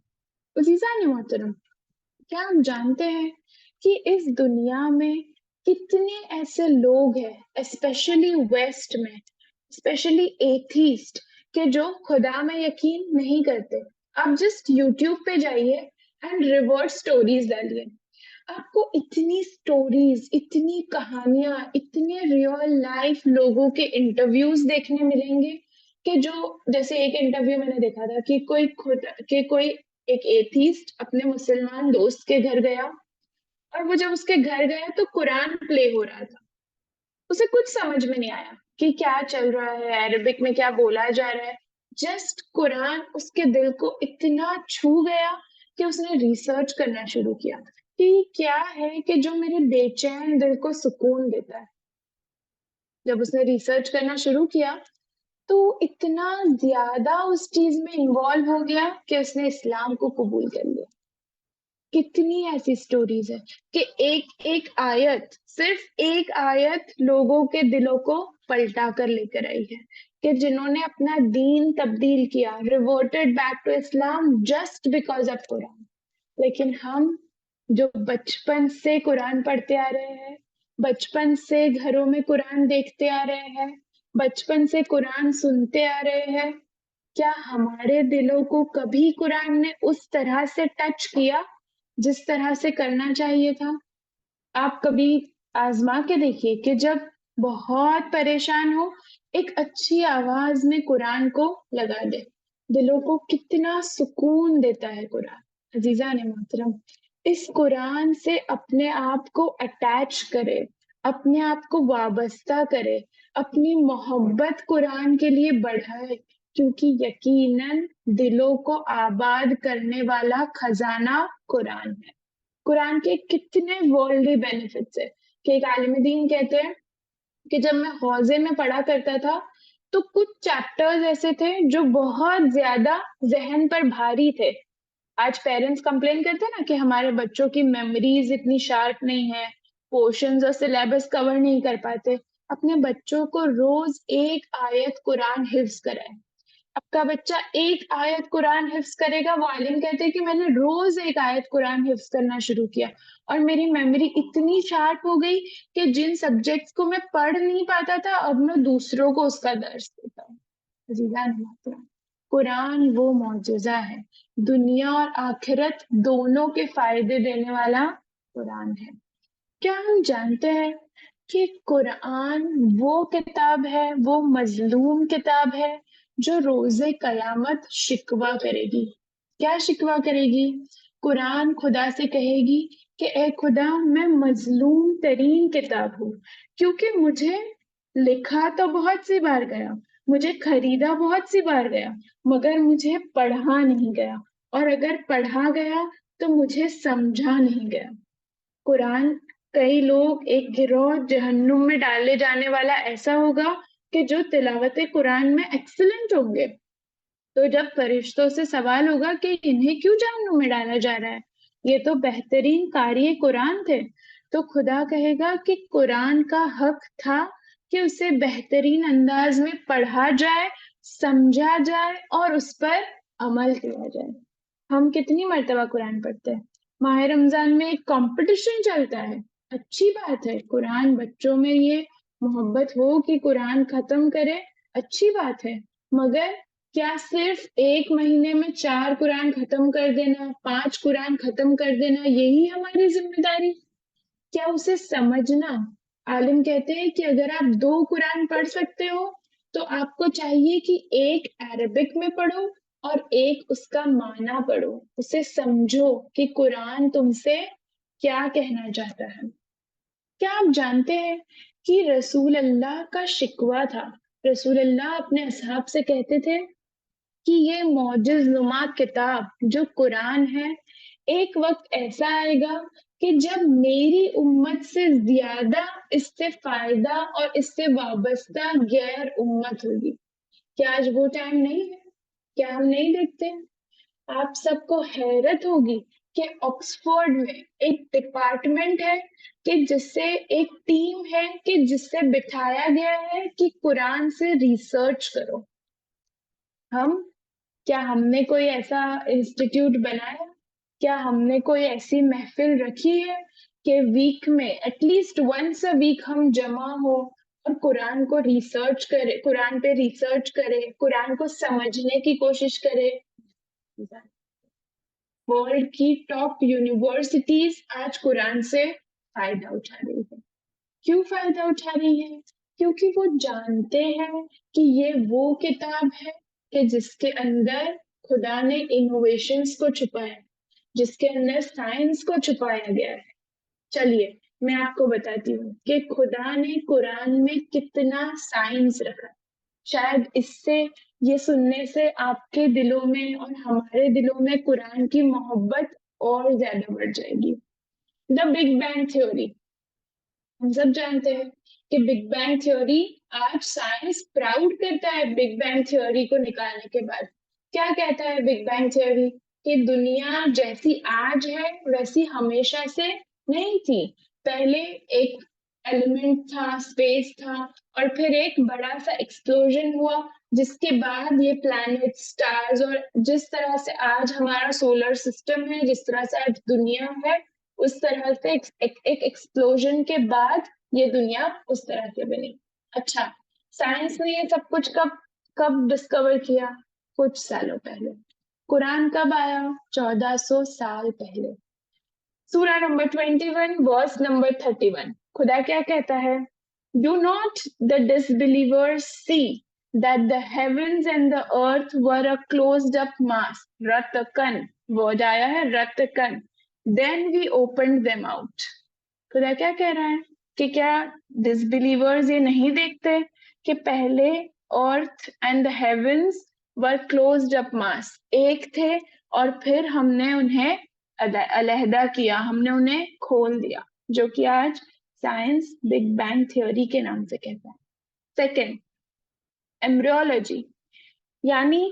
عزیزان محترم، کیا ہم جانتے ہیں کہ اس دنیا میں کتنے ایسے لوگ ہیں، اسپیشلی ویسٹ میں، اسپیشلی ایتھیسٹ، کہ جو خدا میں یقین نہیں کرتے۔ آپ جسٹ یوٹیوب پہ جائیے اینڈ ریورس اسٹوریز ڈالیے، آپ کو اتنی اسٹوریز، اتنی کہانیاں، اتنے ریئل لائف لوگوں کے انٹرویوز دیکھنے ملیں گے کہ جو، جیسے ایک انٹرویو میں نے دیکھا تھا کہ کوئی ایک ایتھیسٹ اپنے مسلمان دوست کے گھر گیا، اور وہ جب اس کے گھر گیا تو قرآن پلے ہو رہا تھا، اسے کچھ سمجھ میں نہیں آیا کہ کیا چل رہا ہے، عربک میں کیا بولا جا رہا ہے، جسٹ قرآن اس کے دل کو اتنا چھو گیا کہ اس نے ریسرچ کرنا شروع کیا کہ یہ کیا ہے کہ جو میرے بے چین دل کو سکون دیتا ہے۔ جب اس نے ریسرچ کرنا شروع کیا تو اتنا زیادہ اس چیز میں انوالو ہو گیا کہ اس نے اسلام کو قبول کر لیا۔ کتنی ایسی سٹوریز ہیں کہ ایک ایک آیت، صرف ایک آیت لوگوں کے دلوں کو پلٹا کر لے کر آئی ہے، کہ جنہوں نے اپنا دین تبدیل کیا، reverted back to Islam just because of Quran. لیکن ہم جو بچپن سے قرآن پڑھتے آ رہے ہیں، بچپن سے گھروں میں قرآن دیکھتے آ رہے ہیں، بچپن سے قرآن سنتے آ رہے ہیں، کیا ہمارے دلوں کو کبھی قرآن نے اس طرح سے ٹچ کیا جس طرح سے کرنا چاہیے تھا؟ آپ کبھی آزما کے دیکھیے کہ جب بہت پریشان ہو، ایک اچھی آواز میں قرآن کو لگا دے، دلوں کو کتنا سکون دیتا ہے قرآن۔ عزیزان محترم، اس قرآن سے اپنے آپ کو اٹیچ کرے، اپنے آپ کو وابستہ کرے، اپنی محبت قرآن کے لیے بڑھائے، کیونکہ یقیناً دلوں کو آباد کرنے والا خزانہ قرآن ہے۔ قرآن کے کتنے ورلڈلی بینیفٹس ہیں کہ ایک عالم دین کہتے ہیں کہ جب میں حوزے میں پڑھا کرتا تھا تو کچھ چیپٹرز ایسے تھے جو بہت زیادہ ذہن پر بھاری تھے۔ آج پیرنٹس کمپلین کرتے ہیں نا کہ ہمارے بچوں کی میموریز اتنی شارپ نہیں ہے، پورشنز اور سلیبس کور نہیں کر پاتے۔ اپنے بچوں کو روز ایک آیت قرآن حفظ کرائیں۔ آپ کا بچہ ایک آیت قرآن حفظ کرے گا، وہ عالم کہتے ہیں کہ میں نے روز ایک آیت قرآن حفظ کرنا شروع کیا اور میری میموری اتنی شارپ ہو گئی کہ جن سبجیکٹس کو میں پڑھ نہیں پاتا تھا اب میں دوسروں کو اس کا درس دیتا ہوں۔ عزیزان محترم، قرآن وہ معجزہ ہے، دنیا اور آخرت دونوں کے فائدے دینے والا قرآن ہے۔ کیا ہم جانتے ہیں کہ قرآن وہ کتاب ہے، وہ مظلوم کتاب ہے جو روز قیامت شکوہ کرے گی؟ کیا شکوہ کرے گی؟ قرآن خدا سے کہے گی کہ اے خدا، میں مظلوم ترین کتاب ہوں، کیونکہ مجھے لکھا تو بہت سی بار گیا، مجھے خریدا بہت سی بار گیا، مگر مجھے پڑھا نہیں گیا، اور اگر پڑھا گیا تو مجھے سمجھا نہیں گیا۔ قرآن، کئی لوگ، ایک گروہ جہنم میں ڈالے جانے والا ایسا ہوگا کہ جو تلاوت قرآن میں ایکسلنٹ ہوں گے، تو جب فرشتوں سے سوال ہوگا کہ انہیں کیوں جہنم میں ڈالا جا رہا ہے، یہ تو بہترین قاری قرآن تھے، تو خدا کہے گا کہ قرآن کا حق تھا کہ اسے بہترین انداز میں پڑھا جائے، سمجھا جائے اور اس پر عمل کیا جائے. ہم کتنی مرتبہ قرآن پڑھتے ہیں؟ ماہ رمضان میں ایک کمپٹیشن چلتا ہے. اچھی بات ہے، قرآن بچوں میں یہ محبت ہو کہ قرآن ختم کرے، اچھی بات ہے. مگر کیا صرف ایک مہینے میں 4 قرآن ختم کر دینا، 5 قرآن ختم کر دینا یہی ہماری ذمہ داری؟ کیا اسے سمجھنا؟ عالم کہتے ہیں کہ اگر آپ 2 قرآن پڑھ سکتے ہو تو آپ کو چاہیے کہ ایک عربک میں پڑھو اور ایک اس کا معنی پڑھو، اسے سمجھو کہ قرآن تم سے کیا کہنا چاہتا ہے. کیا آپ جانتے ہیں کہ رسول اللہ کا شکوہ تھا؟ رسول اللہ اپنے اصحاب سے کہتے تھے کہ یہ معجز نما کتاب جو قرآن ہے، ایک وقت ایسا آئے گا کہ جب میری امت سے زیادہ اس سے فائدہ اور اس سے وابستہ غیر امت ہوگی. کیا آج وہ ٹائم نہیں ہے؟ کیا ہم نہیں دیکھتے؟ آپ سب کو حیرت ہوگی کہ آکسفورڈ میں ایک ڈپارٹمنٹ ہے کہ جس سے ایک ٹیم ہے کہ جس سے بٹھایا گیا ہے کہ قرآن سے ریسرچ کرو. ہم نے کوئی ایسا انسٹیٹیوٹ بنایا؟ کیا ہم نے کوئی ایسی محفل رکھی ہے کہ ویک میں at least once a week ہم جمع ہو اور قرآن کو ریسرچ کرے، قرآن پہ ریسرچ کرے، قرآن کو سمجھنے کی کوشش کرے؟ ورلڈ کی ٹاپ یونیورسٹیز آج قرآن سے فائدہ اٹھا رہی ہے. کیوں فائدہ اٹھا رہی ہے؟ کیونکہ وہ جانتے ہیں کہ یہ وہ کتاب ہے کہ جس کے اندر خدا نے انوویشنز کو چھپایا، جس کے اندر سائنس کو چھپایا گیا ہے. چلیے میں آپ کو بتاتی ہوں کہ خدا نے قرآن میں کتنا سائنس رکھا. شاید اس سے، یہ سننے سے آپ کے دلوں میں اور ہمارے دلوں میں قرآن کی محبت اور زیادہ بڑھ جائے گی. دا بگ بینگ تھیوری، ہم سب جانتے ہیں کہ بگ بینگ تھیوری، آج سائنس پراؤڈ کرتا ہے بگ بینگ تھیوری کو نکالنے کے بعد. کیا کہتا ہے بگ بینگ تھیوری؟ کہ دنیا جیسی آج ہے ویسی ہمیشہ سے نہیں تھی. پہلے ایک ایلیمنٹ تھا، اسپیس تھا، اور پھر ایک بڑا سا ایکسپلوژن ہوا جس کے بعد یہ پلانٹ، سٹارز، اور جس طرح سے آج ہمارا سولر سسٹم ہے، جس طرح سے آج دنیا ہے، اس طرح سے ایک ایکسپلوژن کے بعد یہ دنیا اس طرح سے بنی. اچھا، سائنس نے یہ سب کچھ کب ڈسکور کیا؟ کچھ سالوں پہلے. قرآن کب آیا؟ 1400 سال پہلے. سورہ نمبر 21 ورس نمبر 31. خدا کیا کہتا ہے؟ Do not the disbelievers see that the heavens and the earth were a closed up mass, ratakan, word آیا ہے ratakan, then we opened them out. خدا کیا کہہ رہا ہے کہ کیا disbelievers یہ نہیں دیکھتے کہ پہلے earth and the heavens were closed up mass، ایک تھے اور پھر ہم نے انہیں علیحدہ کیا، ہم نے انہیں کھول دیا، جو کہ آج سائنس بگ بینگ تھیوری کے نام سے کہتا ہے. سیکنڈ، ایمبریولوجی، یعنی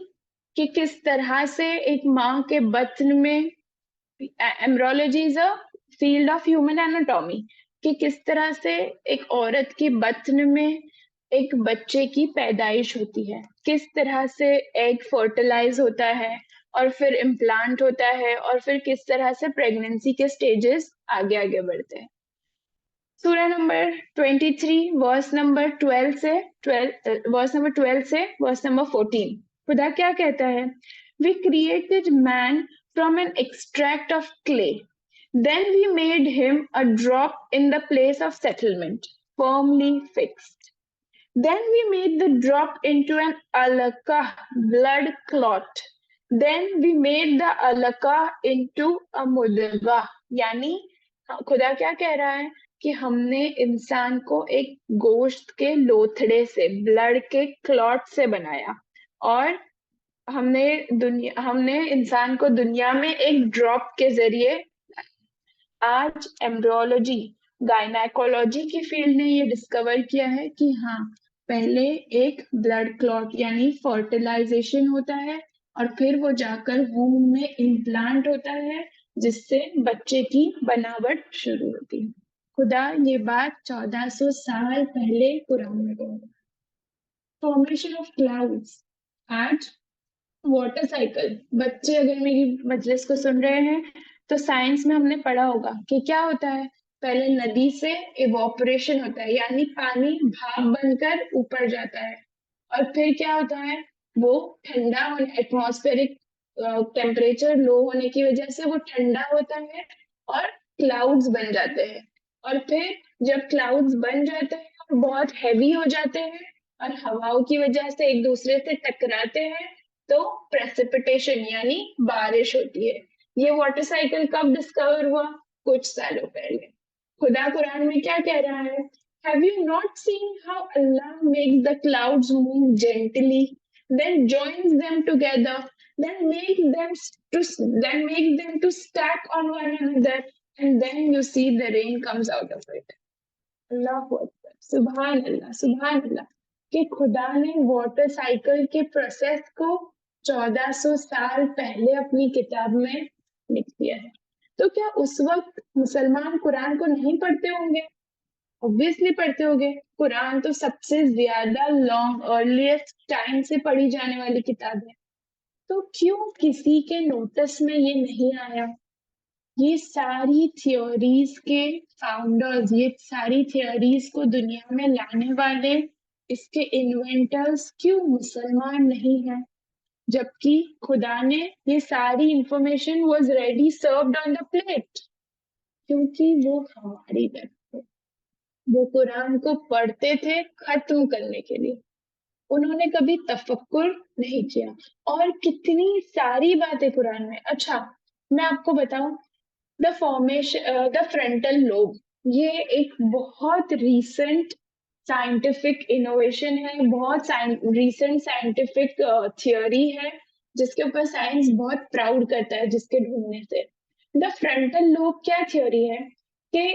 کہ کس طرح سے ایک ماں کے بطن میں، embryology is a field of human anatomy, کہ کس طرح سے ایک عورت کی بطن میں ایک بچے کی پیدائش ہوتی ہے، کس طرح سے ایگ فرٹیلائز ہوتا ہے اور پھر امپلانٹ ہوتا ہے، اور پھر کس طرح سے پریگننسی کے سٹیجز آگے آگے بڑھتے ہیں. سورہ نمبر 23 ورس نمبر 12 سے ورس نمبر 14. خدا کیا کہتا ہے؟ We created man from an extract of clay. Then we made him a drop in the place of settlement, firmly fixed. Then we made the drop into an alaqah, blood clot. Then we made the alaqah into a mudghah. یعنی خدا کیا کہہ رہا ہے کہ ہم نے انسان کو ایک گوشت کے لوتھڑے سے، بلڈ کے کلاٹ سے بنایا، اور ہم نے انسان کو دنیا میں ایک ڈراپ کے ذریعے. آج ایمبریولوجی، گائنیکولوجی کی فیلڈ نے یہ ڈسکور کیا ہے کہ ہاں، پہلے ایک بلڈ کلاٹ یعنی فرٹیلائزیشن ہوتا ہے اور پھر وہ جا کر ووم میں امپلانٹ ہوتا ہے جس سے بچے کی بناوٹ شروع ہوتی ہے. خدا یہ بات 1400 سال پہلے قرآن میں کہا. فارمیشن آف کلاؤڈس، آج واٹر سائیکل، بچے اگر میری مجلس کو سن رہے ہیں تو سائنس میں ہم نے پڑھا ہوگا کہ کیا ہوتا ہے. پہلے ندی سے ایواپوریشن ہوتا ہے، یعنی پانی بھاپ بن کر اوپر جاتا ہے، اور پھر کیا ہوتا ہے، وہ ٹھنڈا ہونے، ایٹماسفیرک ٹیمپریچر لو ہونے کی وجہ سے وہ ٹھنڈا ہوتا ہے اور کلاؤڈز بن جاتے ہیں. اور پھر جب کلاؤڈز بن جاتے ہیں اور بہت ہیوی ہو جاتے ہیں اور ہواؤں کی وجہ سے ایک دوسرے سے ٹکراتے ہیں تو پریسپیٹیشن یعنی بارش ہوتی ہے. یہ واٹر سائیکل کب ڈسکور ہوا؟ کچھ سالوں پہلے. خدا قرآن میں کیا کہہ رہا ہے؟ Have you not seen how Allah makes the clouds move gently, then joins them together, then makes them to stack on one another, and then you see the rain comes out of it. اللہ اکبر، سبحان اللہ، سبحان اللہ، کہ خدا نے واٹر سائیکل کے پروسیس کو 1400 سال پہلے اپنی کتاب میں لکھ دیا ہے. تو کیا اس وقت مسلمان قرآن کو نہیں پڑھتے ہوں گے؟ obviously پڑھتے ہوں گے. قرآن تو سب سے زیادہ لانگ ارلیسٹ ٹائم سے پڑھی جانے والی کتاب ہے. تو کیوں کسی کے نوٹس میں یہ نہیں آیا؟ یہ ساری تھیوریز کے فاؤنڈرز، یہ ساری تھیوریز کو دنیا میں لانے والے، اس کے انوینٹرز کیوں مسلمان نہیں ہیں؟ جبکہ خدا نے یہ ساری information was ready served on the plate, کیونکہ وہ ہماری طرف تھے. وہ قرآن کو پڑھتے تھے ختم کرنے کے لیے، انہوں نے کبھی تفکر نہیں کیا. اور کتنی ساری باتیں قرآن میں. اچھا میں آپ کو بتاؤں، دا فرنٹل لوب، یہ ایک بہت ریسنٹ سائنٹیفک انوویشن ہے، بہت ریسنٹ سائنٹیفک تھیوری ہے جس کے اوپر سائنس بہت پراؤڈ کرتا ہے جس کے ڈھونڈنے سے. دا فرنٹل لوب کیا تھیوری ہے کہ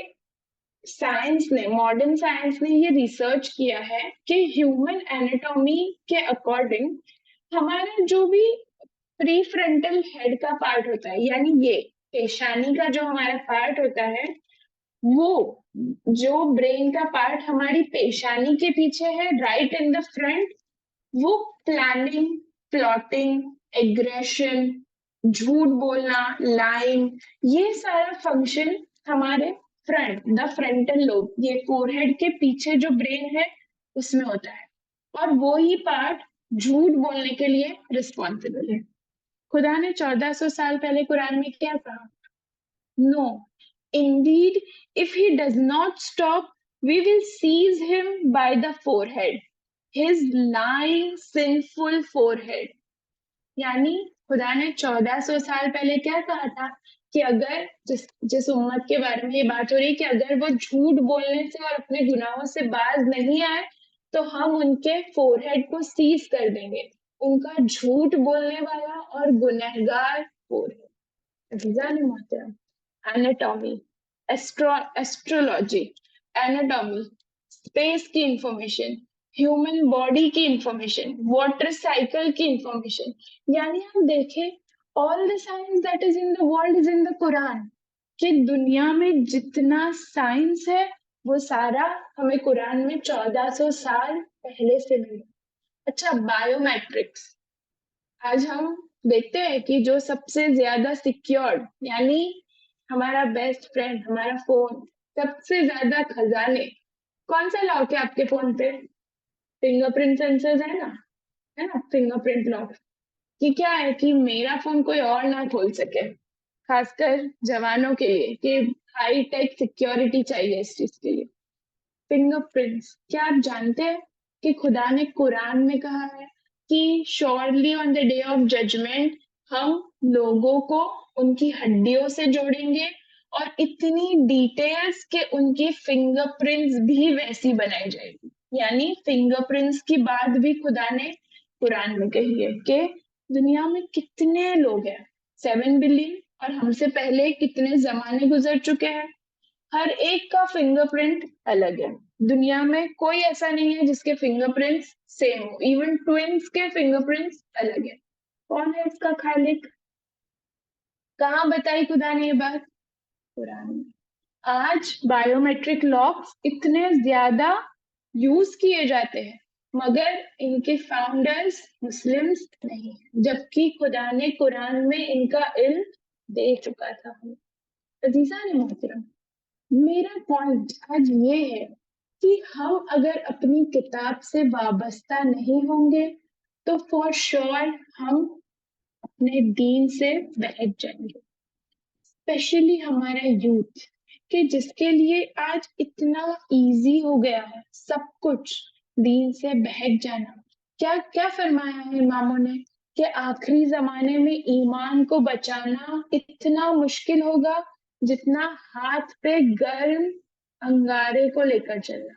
سائنس نے، ماڈرن سائنس نے یہ ریسرچ کیا ہے کہ ہیومن ایناٹومی کے اکارڈنگ ہمارا جو بھی پری فرنٹل ہیڈ کا پارٹ ہوتا ہے، یعنی یہ پیشانی کا جو ہمارا پارٹ ہوتا ہے، وہ جو برین کا پارٹ ہماری پیشانی کے پیچھے ہے، رائٹ ان دا فرنٹ، وہ پلاننگ، پلاٹنگ، ایگریشن، جھوٹ بولنا، لائنگ، یہ سارا فنکشن ہمارے فرنٹ، دا فرنٹل لوب، یہ فور ہیڈ کے پیچھے جو برین ہے اس میں ہوتا ہے. اور وہی پارٹ جھوٹ بولنے کے لیے رسپانسبل ہے. خدا نے 1400 سال پہلے قرآن میں کیا کہا؟ نو indeed if he does not stop we will seize him by the forehead, his lying sinful forehead. یعنی خدا نے 1400 سال پہلے کیا کہا تھا کہ اگر جس امت کے بارے میں یہ بات ہو رہی کہ اگر وہ جھوٹ بولنے سے اور اپنے گناہوں سے باز نہیں آئے تو ہم ان کے فور ہیڈ کو سیز کر دیں گے، ان کا جھوٹ بولنے والا اور گنہگار فور ہیڈ. عزیزان محترم، ایناٹومی، ایسٹرولوجی، ایناٹومی، اسپیس کی انفارمیشن، ہیومن باڈی کی انفارمیشن، واٹر سائیکل کی انفارمیشن، یعنی ہم دیکھیں all the science that is in the world is in the قرآن، کہ دنیا میں جتنا سائنس ہے وہ سارا ہمیں قرآن میں 1400 سال پہلے سے ملا. اچھا بایو میٹرکس، آج ہم دیکھتے ہیں کہ جو سب سے زیادہ سیکیورڈ، یعنی ہمارا بیسٹ فرینڈ، ہمارا فون، سب سے زیادہ خزانے، کون سا لاک ہے آپ کے فون پہ؟ فنگر پرنٹ سینسر ہے نا، فنگر پرنٹ لاک. کہ کیا ہے کہ میرا فون کوئی اور نہ کھول سکے، خاص کر جوانوں کے لیے کہ ہائی ٹیک سیکیورٹی چاہیے اس چیز کے لیے. فنگر پرنٹس، کیا آپ جانتے ہیں کہ خدا نے قرآن میں کہا ہے کہ surely on the day of judgment ہم لوگوں کو ان کی ہڈیوں سے جوڑیں گے، اور اتنی ڈیٹیلز کہ ان کی فنگر پرنٹس بھی ویسی بنائی جائے گی. یعنی فنگر پرنٹس کی بات بھی خدا نے قرآن میں کہی ہے کہ دنیا میں کتنے لوگ ہیں، 7 بلین، اور ہم سے پہلے کتنے زمانے گزر چکے ہیں، ہر ایک کا فنگر پرنٹ الگ ہے. دنیا میں کوئی ایسا نہیں ہے جس کے فنگر پرنٹس سیم ہو، ایون ٹوئنس کے فنگر پرنٹس الگ ہے. کون ہے اس کا خالق؟ کہاں بتائی خدا نے یہ بات؟ قرآن میں. آج بایو میٹرک لاکس اتنے زیادہ یوز کیے جاتے ہیں مگر ان کے فاؤنڈرز مسلمز نہیں ہیں، جبکہ خدا نے قرآن میں ان کا علم دے چکا تھا۔ عزیزان محترم، میرا پوائنٹ آج یہ ہے کہ ہم اگر اپنی کتاب سے وابستہ نہیں ہوں گے تو فور شور ہم اپنے دین سے بہک جائیں گے، اسپیشلی ہمارا یوتھ، کہ جس کے لیے آج اتنا ایزی ہو گیا ہے سب کچھ دین سے بہک جانا۔ کیا کیا فرمایا ہے اماموں نے کہ آخری زمانے میں ایمان کو بچانا اتنا مشکل ہوگا جتنا ہاتھ پہ گرم انگارے کو لے کر چلنا،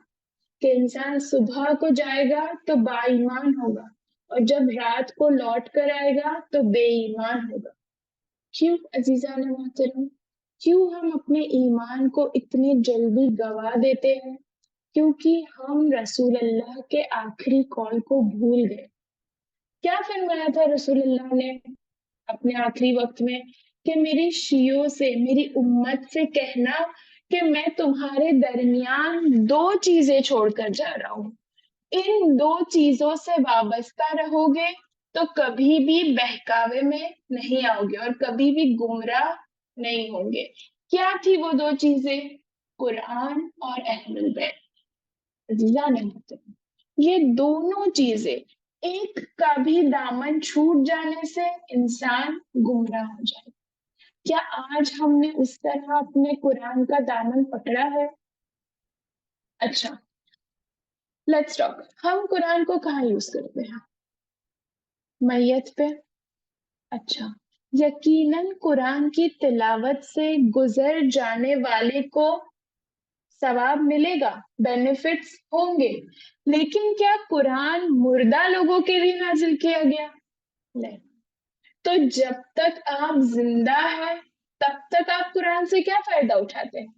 کہ انسان صبح کو جائے گا تو با ایمان ہوگا اور جب رات کو لوٹ کر آئے گا تو بے ایمان ہوگا۔ کیوں عزیزان محترم؟ کیوں ہم اپنے ایمان کو اتنی جلدی گوا دیتے ہیں؟ کیونکہ ہم رسول اللہ کے آخری قول کو بھول گئے۔ کیا فرمایا تھا رسول اللہ نے اپنے آخری وقت میں کہ میری شیعوں سے، میری امت سے کہنا کہ میں تمہارے درمیان دو چیزیں چھوڑ کر جا رہا ہوں، ان دو چیزوں سے وابستہ رہو گے تو کبھی بھی بہکاوے میں نہیں آؤ گے اور کبھی بھی گمراہ نہیں ہوں گے۔ کیا تھی وہ دو چیزیں؟ قرآن اور اہل البیت۔ عزیزان محترم، یہ دونوں چیزیں ایک کا بھی دامن چھوٹ جانے سے انسان گمراہ ہو جائے۔ کیا آج ہم نے اس طرح اپنے قرآن کا دامن پکڑا ہے؟ اچھا، لیٹس ٹاک۔ ہم قرآن کو کہاں یوز کرتے ہیں؟ میت پہ؟ اچھا، یقیناً قرآن کی تلاوت سے گزر جانے والے کو ثواب ملے گا، بینیفٹس ہوں گے، لیکن کیا قرآن مردہ لوگوں کے لیے نازل کیا گیا؟ نہیں۔ تو جب تک آپ زندہ ہیں تب تک آپ قرآن سے کیا فائدہ اٹھاتے ہیں؟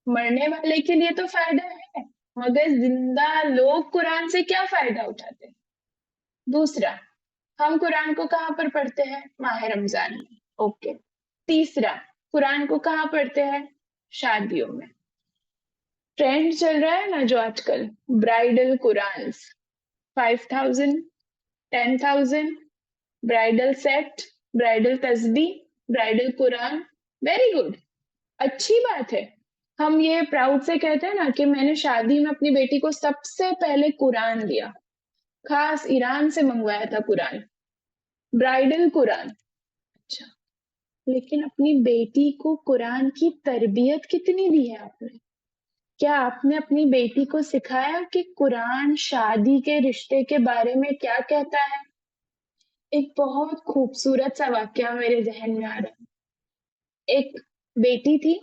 مرنے والے کے لیے تو فائدہ ہے، مگر زندہ لوگ قرآن سے کیا فائدہ اٹھاتے ہیں؟ دوسرا، ہم قرآن کو کہاں پر پڑھتے ہیں؟ ماہ رمضان میں۔ اوکے۔ تیسرا، قرآن کو کہاں پڑھتے ہیں؟ شادیوں میں۔ ٹرینڈ چل رہا ہے نا جو آج کل، برائڈل قرآن، 5000 10,000 برائڈل سیٹ، برائڈل تسبیح، برائڈل قرآن۔ ویری گڈ، اچھی بات ہے۔ ہم یہ پراؤڈ سے کہتے ہیں نا کہ میں نے شادی میں اپنی بیٹی کو سب سے پہلے قرآن دیا، خاص ایران سے منگوایا تھا قرآن، برائڈل قرآن۔ اچھا، لیکن اپنی بیٹی کو قرآن کی تربیت کتنی دی ہے آپ نے؟ کیا آپ نے اپنی بیٹی کو سکھایا کہ قرآن شادی کے رشتے کے بارے میں کیا کہتا ہے؟ ایک بہت خوبصورت سا واقعہ میرے ذہن میں آ رہا ہے۔ ایک بیٹی تھی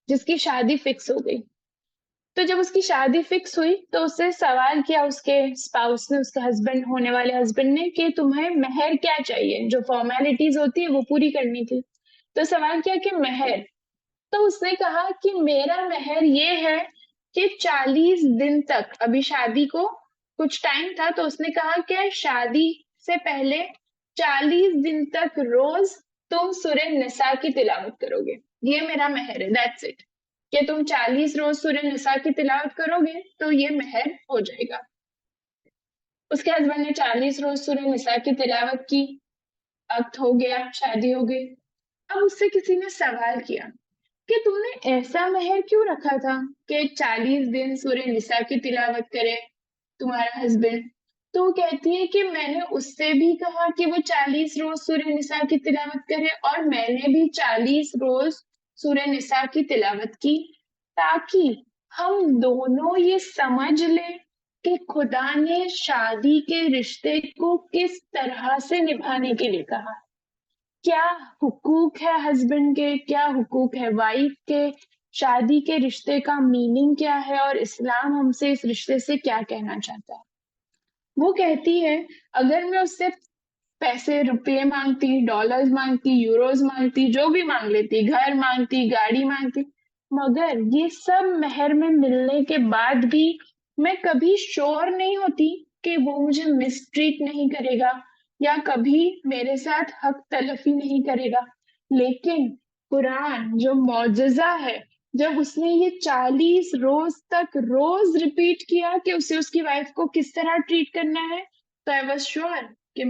جس کی شادی فکس ہو گئی، تو جب اس کی شادی فکس ہوئی تو اس سے سوال کیا اس کے اسپاؤس نے، اس کے ہسبینڈ ہونے والے ہسبینڈ نے، کہ تمہیں مہر کیا چاہیے؟ جو فارمیلٹیز ہوتی ہے وہ پوری کرنی تھی، تو سوال کیا کہ مہر۔ تو اس نے کہا کہ میرا مہر یہ ہے کہ 40 دن تک، ابھی شادی کو کچھ ٹائم تھا، تو اس نے کہا کہ شادی سے پہلے 40 دن تک روز تم سورہ نساء کی تلاوت کرو گے، یہ میرا مہر ہے، دیٹس اٹ، کہ تم 40 روز سورہ نساء کی تلاوت کرو گے تو یہ مہر ہو جائے گا۔ اس کے ہسبینڈ نے 40 روز سورہ نساء کی تلاوت کی، وقت ہو گیا، شادی ہو گئی۔ اب اس سے کسی نے سوال کیا کہ تم نے ایسا مہر کیوں رکھا تھا کہ 40 دن سورہ نساء کی تلاوت کرے تمہارا ہسبینڈ؟ تو وہ کہتی ہے کہ میں نے اس سے بھی کہا کہ وہ 40 روز سورہ نساء کی تلاوت کرے، اور میں نے بھی 40 روز سورہ نساء کی تلاوت کی، تاکہ ہم دونوں یہ سمجھ لیں کہ خدا نے شادی کے رشتے کو کس طرح سے نبھانے کے لیے کہا، کیا حقوق ہے ہسبینڈ کے، کیا حقوق ہے وائف کے، شادی کے رشتے کا میننگ کیا ہے، اور اسلام ہم سے اس رشتے سے کیا کہنا چاہتا ہے۔ وہ کہتی ہے اگر میں اس سے پیسے، روپے مانگتی، ڈالرز مانگتی، یوروز مانگتی، جو بھی مانگ لیتی، گھر مانگتی، گاڑی مانگتی، مگر یہ سب مہر میں ملنے کے بعد بھی میں کبھی شور نہیں ہوتی کہ وہ مجھے مس ٹریٹ نہیں کرے گا یا کبھی میرے ساتھ حق تلفی نہیں کرے گا۔ لیکن قرآن جو معجزہ ہے، جب اس نے یہ 40 روز تک روز ریپیٹ کیا کہ اسے اس کی وائف کو کس طرح ٹریٹ کرنا ہے، تو آئی واز شیور کہ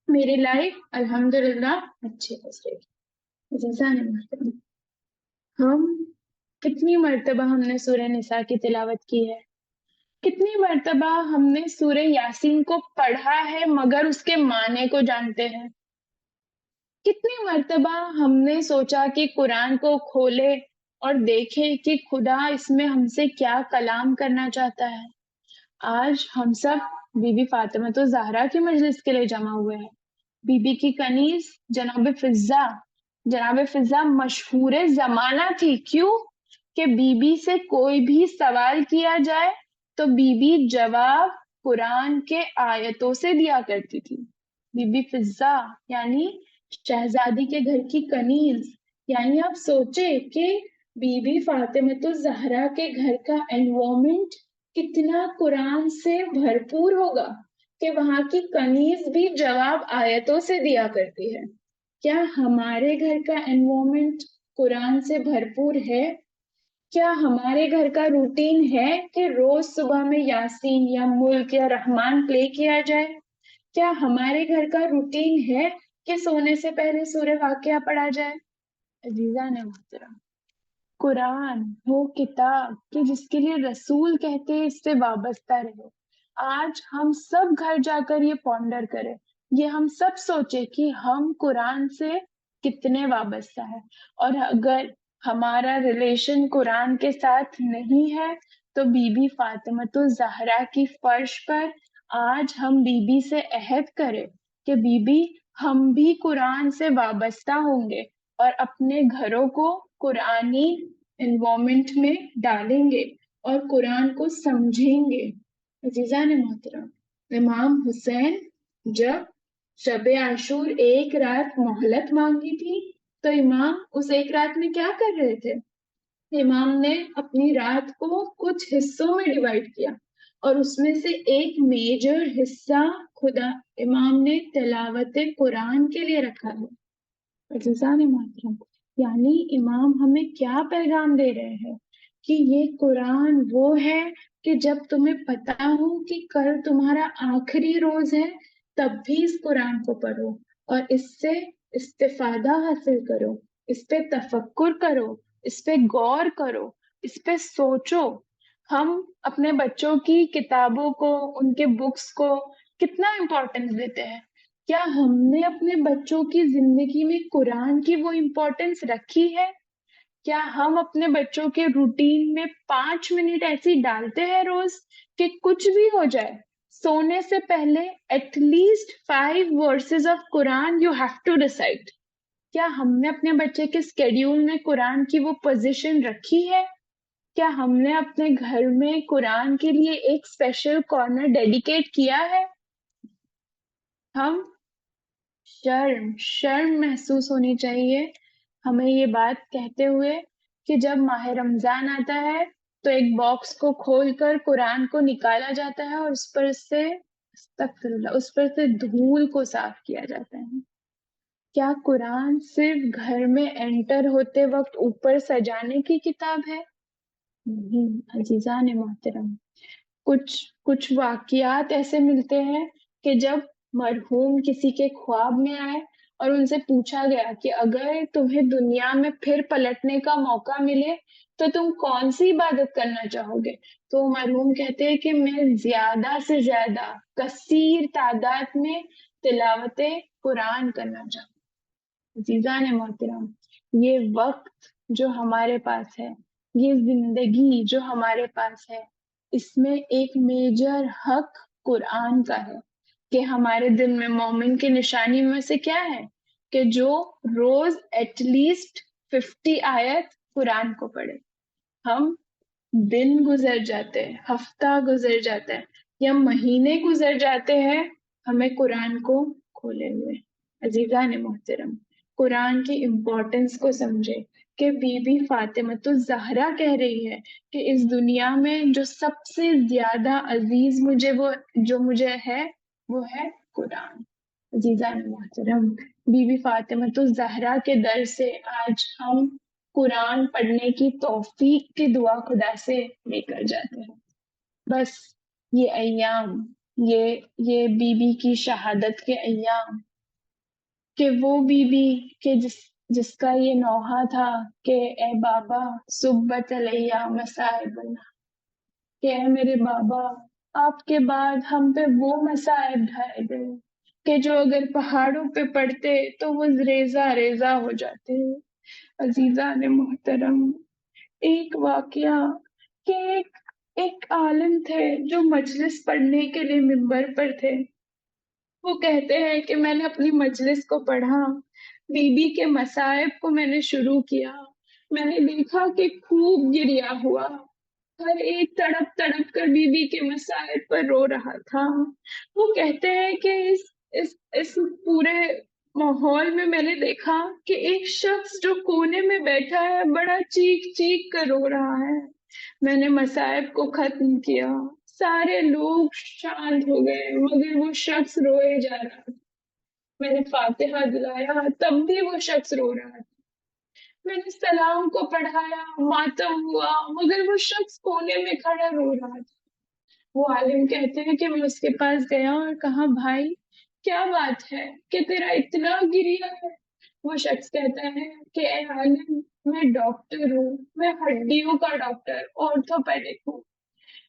میری لائف الحمدللہ اچھی گزرے گی۔ ہم کتنی مرتبہ ہم نے سورہ نساء کی تلاوت کی ہے، کتنی مرتبہ ہم نے سورہ یاسین کو پڑھا ہے مگر اس کے معنی کو جانتے ہیں، کتنی مرتبہ ہم نے سوچا کہ قرآن کو کھولے اور دیکھے کہ خدا اس میں ہم سے کیا کلام کرنا چاہتا ہے۔ آج ہم سب بی بی فاطمہ تو زہرا کی مجلس کے لیے جمع ہوئے ہیں۔ بی بی کی کنیز جناب فضا مشہور زمانہ تھی، کیوں کہ بی بی سے کوئی بھی سوال کیا جائے تو بی بی جواب قرآن کے آیتوں سے دیا کرتی تھی۔ بی بی فضا یعنی شہزادی کے گھر کی کنیز، یعنی آپ سوچے کہ بی بی فاطمہ الزہرا کے گھر کا انوائرمنٹ کتنا قرآن سے بھرپور ہوگا کہ وہاں کی کنیز بھی جواب آیتوں سے دیا کرتی ہے۔ کیا ہمارے گھر کا انوائرمنٹ قرآن سے بھرپور ہے؟ کیا ہمارے گھر کا روٹین ہے کہ روز صبح میں یاسین یا ملک یا رحمان پلے کیا جائے؟ کیا ہمارے گھر کا روٹین ہے کہ سونے سے پہلے سورہ واقعہ پڑھا جائے؟ عزیزان محترم، قرآن وہ کتاب کہ جس کے لیے رسول کہتے ہیں اس سے وابستہ رہو۔ آج ہم سب گھر جا کر یہ پونڈر کریں، یہ ہم سب سوچے کہ ہم قرآن سے کتنے وابستہ ہیں، اور اگر ہمارا ریلیشن قرآن کے ساتھ نہیں ہے تو بی بی فاطمہ الزہرا کی فرش پر آج ہم بی بی سے عہد کریں کہ بی بی ہم بھی قرآن سے وابستہ ہوں گے اور اپنے گھروں کو قرآنی انوائرمنٹ میں ڈالیں گے اور قرآن کو سمجھیں گے۔ عزیزان محترم، امام حسین جب شب عاشور ایک رات مہلت مانگی تھی تو امام اس ایک رات میں کیا کر رہے تھے؟ امام نے اپنی رات کو کچھ حصوں میں ڈیوائیڈ کیا اور اس میں سے ایک میجر حصہ خدا امام نے تلاوت قرآن کے لیے رکھا ہے۔ عزیزان محترم، یعنی امام ہمیں کیا پیغام دے رہے ہیں کہ یہ قرآن وہ ہے کہ جب تمہیں پتا ہو کہ کل تمہارا آخری روز ہے تب بھی اس قرآن کو پڑھو اور اس سے استفادہ حاصل کرو، اس پہ تفکر کرو، اس پہ غور کرو، اس پہ سوچو۔ ہم اپنے بچوں کی کتابوں کو، ان کے بکس کو کتنا امپورٹنس دیتے ہیں؟ کیا ہم نے اپنے بچوں کی زندگی میں قرآن کی وہ امپورٹنس رکھی ہے؟ کیا ہم اپنے بچوں کے روٹین میں 5 منٹ ایسی ڈالتے ہیں روز کہ کچھ بھی ہو جائے سونے سے پہلے at least 5 verses of Quran you have to decide? کیا ہم نے اپنے بچے کے اسکیڈیول میں قرآن کی وہ پوزیشن رکھی ہے؟ کیا ہم نے اپنے گھر میں قرآن کے لیے ایک اسپیشل کارنر ڈیڈیکیٹ کیا ہے؟ ہم شرم محسوس ہونی چاہیے ہمیں یہ بات کہتے ہوئے کہ جب ماہ رمضان آتا ہے تو ایک باکس کو کھول کر قرآن کو نکالا جاتا ہے اور اس پر سے دھول کو صاف کیا جاتا ہے۔ کیا قرآن صرف گھر میں انٹر ہوتے وقت اوپر سجانے کی کتاب ہے؟ نہیں عزیزان محترم، کچھ واقعات ایسے ملتے ہیں کہ جب مرحوم کسی کے خواب میں آئے اور ان سے پوچھا گیا کہ اگر تمہیں دنیا میں پھر پلٹنے کا موقع ملے تو تم کون سی عبادت کرنا چاہو گے؟ تو مرحوم کہتے ہیں کہ میں زیادہ سے زیادہ کثیر تعداد میں تلاوت قرآن کرنا چاہوں۔ عزیزان محترم، یہ وقت جو ہمارے پاس ہے، یہ زندگی جو ہمارے پاس ہے، اس میں ایک میجر حق قرآن کا ہے کہ ہمارے دل میں مومن کی نشانی میں سے کیا ہے کہ جو روز ایٹ لیسٹ 50 آیت قرآن کو پڑھے۔ ہم دن گزر جاتے ہیں، ہفتہ گزر جاتا ہے یا مہینے گزر جاتے ہیں ہمیں قرآن کو کھولے ہوئے۔ عزیزان محترم، قرآن کی امپورٹنس کو سمجھے کہ بی بی فاطمہ الزہرا کہہ رہی ہے کہ اس دنیا میں جو سب سے زیادہ عزیز مجھے ہے وہ ہے قرآن۔ عزیزان محترم، بی بی فاطمہ الزہرا کے در سے آج ہم قرآن پڑھنے کی توفیق کی دعا خدا سے لے کر جاتے ہیں۔ بس یہ ایام، یہ بی بی کی شہادت کے ایام، کہ وہ بی بی کہ جس کا یہ نوحہ تھا کہ اے بابا صبت علیہ مصائب، کہ اے میرے بابا آپ کے بعد ہم پہ وہ مصائب ڈھائے گئے کہ جو اگر پہاڑوں پہ پڑتے تو وہ ریزہ ریزہ ہو جاتے۔ عزیزان محترم، ایک واقعہ کہ ایک عالم تھے جو مجلس پڑھنے کے لیے منبر پر تھے۔ وہ کہتے ہیں کہ میں نے اپنی مجلس کو پڑھا، بی بی کے مصائب کو میں نے شروع کیا، میں نے دیکھا کہ خوب گریا ہوا، ہر ایک تڑپ تڑپ کر بی بی کے مصائب پر رو رہا تھا۔ وہ کہتے ہیں کہ اس پورے ماحول میں میں نے دیکھا کہ ایک شخص جو کونے میں بیٹھا ہے بڑا چیخ چیخ کر رو رہا ہے۔ میں نے مصائب کو ختم کیا، سارے لوگ شانت ہو گئے مگر وہ شخص روئے جا رہا تھا۔ میں نے فاتحہ دلایا تب بھی وہ شخص رو رہا تھا۔ میں نے سلام کو پڑھایا، ماتم ہوا مگر وہ شخص کونے میں کھڑا رو رہا تھا۔ وہ عالم کہتے ہیں کہ میں اس کے پاس گیا اور کہا بھائی کیا بات ہے کہ تیرا اتنا گریا ہے؟ وہ شخص کہتا ہے کہ اے عالم میں ڈاکٹر ہوں، میں ہڈیوں کا ڈاکٹر، آرتھوپیڈک ہوں۔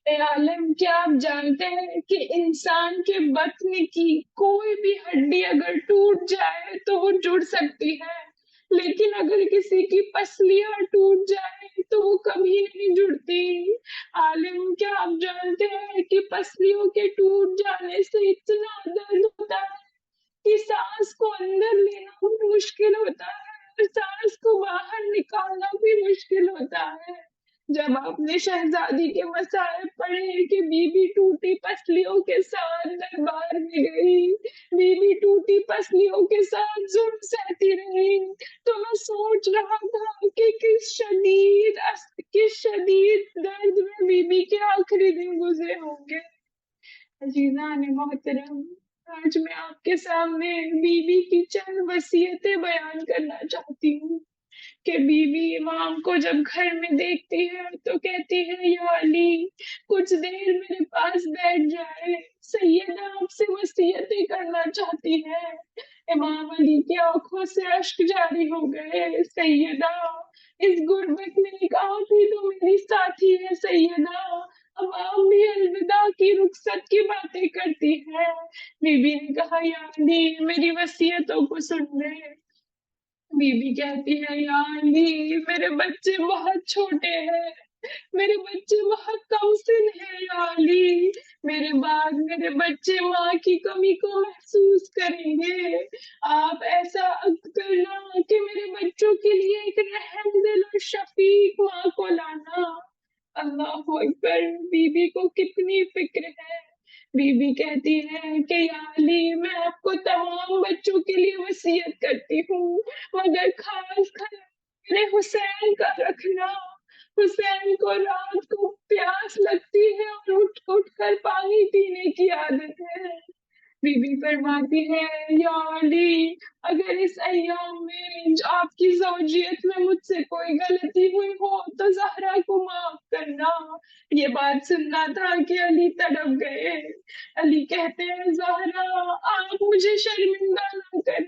اے عالم کیا آپ جانتے ہیں کہ انسان کے بطن کی کوئی بھی ہڈی اگر ٹوٹ جائے تو وہ جڑ سکتی ہے، لیکن اگر کسی کی پسلیاں ٹوٹ جائے تو وہ کبھی نہیں جڑتی۔ عالم کیا آپ جانتے ہیں کہ پسلیوں کے ٹوٹ جانے سے اتنا درد ہوتا ہے کہ سانس کو اندر لینا بھی مشکل ہوتا ہے اور سانس کو باہر نکالنا بھی مشکل ہوتا ہے۔ جب آپ نے شہزادی کے مصائب پڑھے کہ بی بی ٹوٹی پسلیوں کے ساتھ دربار میں گئی، بی بی ٹوٹی پسلیوں کے ساتھ ظلم سہتی رہی، تو میں سوچ رہا تھا کہ کس شدید درد میں بی بی کے آخری دن گزرے ہوں گے۔ عزیزان محترم، آج میں آپ کے سامنے بی بی کی چند وصیتیں بیان کرنا چاہتی ہوں کہ بی بی امام کو جب گھر میں دیکھتی ہے تو کہتی ہے یا علی کچھ دیر میرے پاس بیٹھ جائے، سیدہ آپ سے وصیتیں کرنا چاہتی ہے۔ امام علی کی آنکھوں سے اشک جاری ہو گئے، سیدہ اس غربت میں نکاح بھی تو میری ساتھی ہے، سیدہ اب آپ بھی الوداع کی رخصت کی باتیں کرتی ہے۔ بی بی نے کہا یا علی میری وصیتوں کو سن لے۔ بی بی کہتی ہے یا علی میرے بچے بہت چھوٹے ہیں، میرے بچے بہت کم سن ہیں یا علی، میرے بعد میرے بچے ماں کی کمی کو محسوس کریں گے، آپ ایسا عقد کرنا کہ میرے بچوں کے لیے ایک رحم دل اور شفیق ماں کو لانا۔ اللہ اکبر، بی بی کو کتنی فکر ہے۔ بی بی کہتی ہے کہ یا علی میں آپ کو تمام بچوں کے لیے وصیت کرتی ہوں مگر خاص خیال میرے حسین کا رکھنا۔ حسین کو رات کو پیاس لگتی ہے اور اٹھ اٹھ کر پانی پینے کی عادت ہے۔ بی بی فرماتی ہے یا علی اگر اس ایام میں آپ کی زوجیت میں مجھ سے کوئی غلطی ہوئی ہو تو زہرا کو معاف کرنا۔ یہ بات سننا تھا کہ علی تڑپ گئے۔ علی کہتے ہیں زہرا آپ مجھے شرمندہ نہ کریں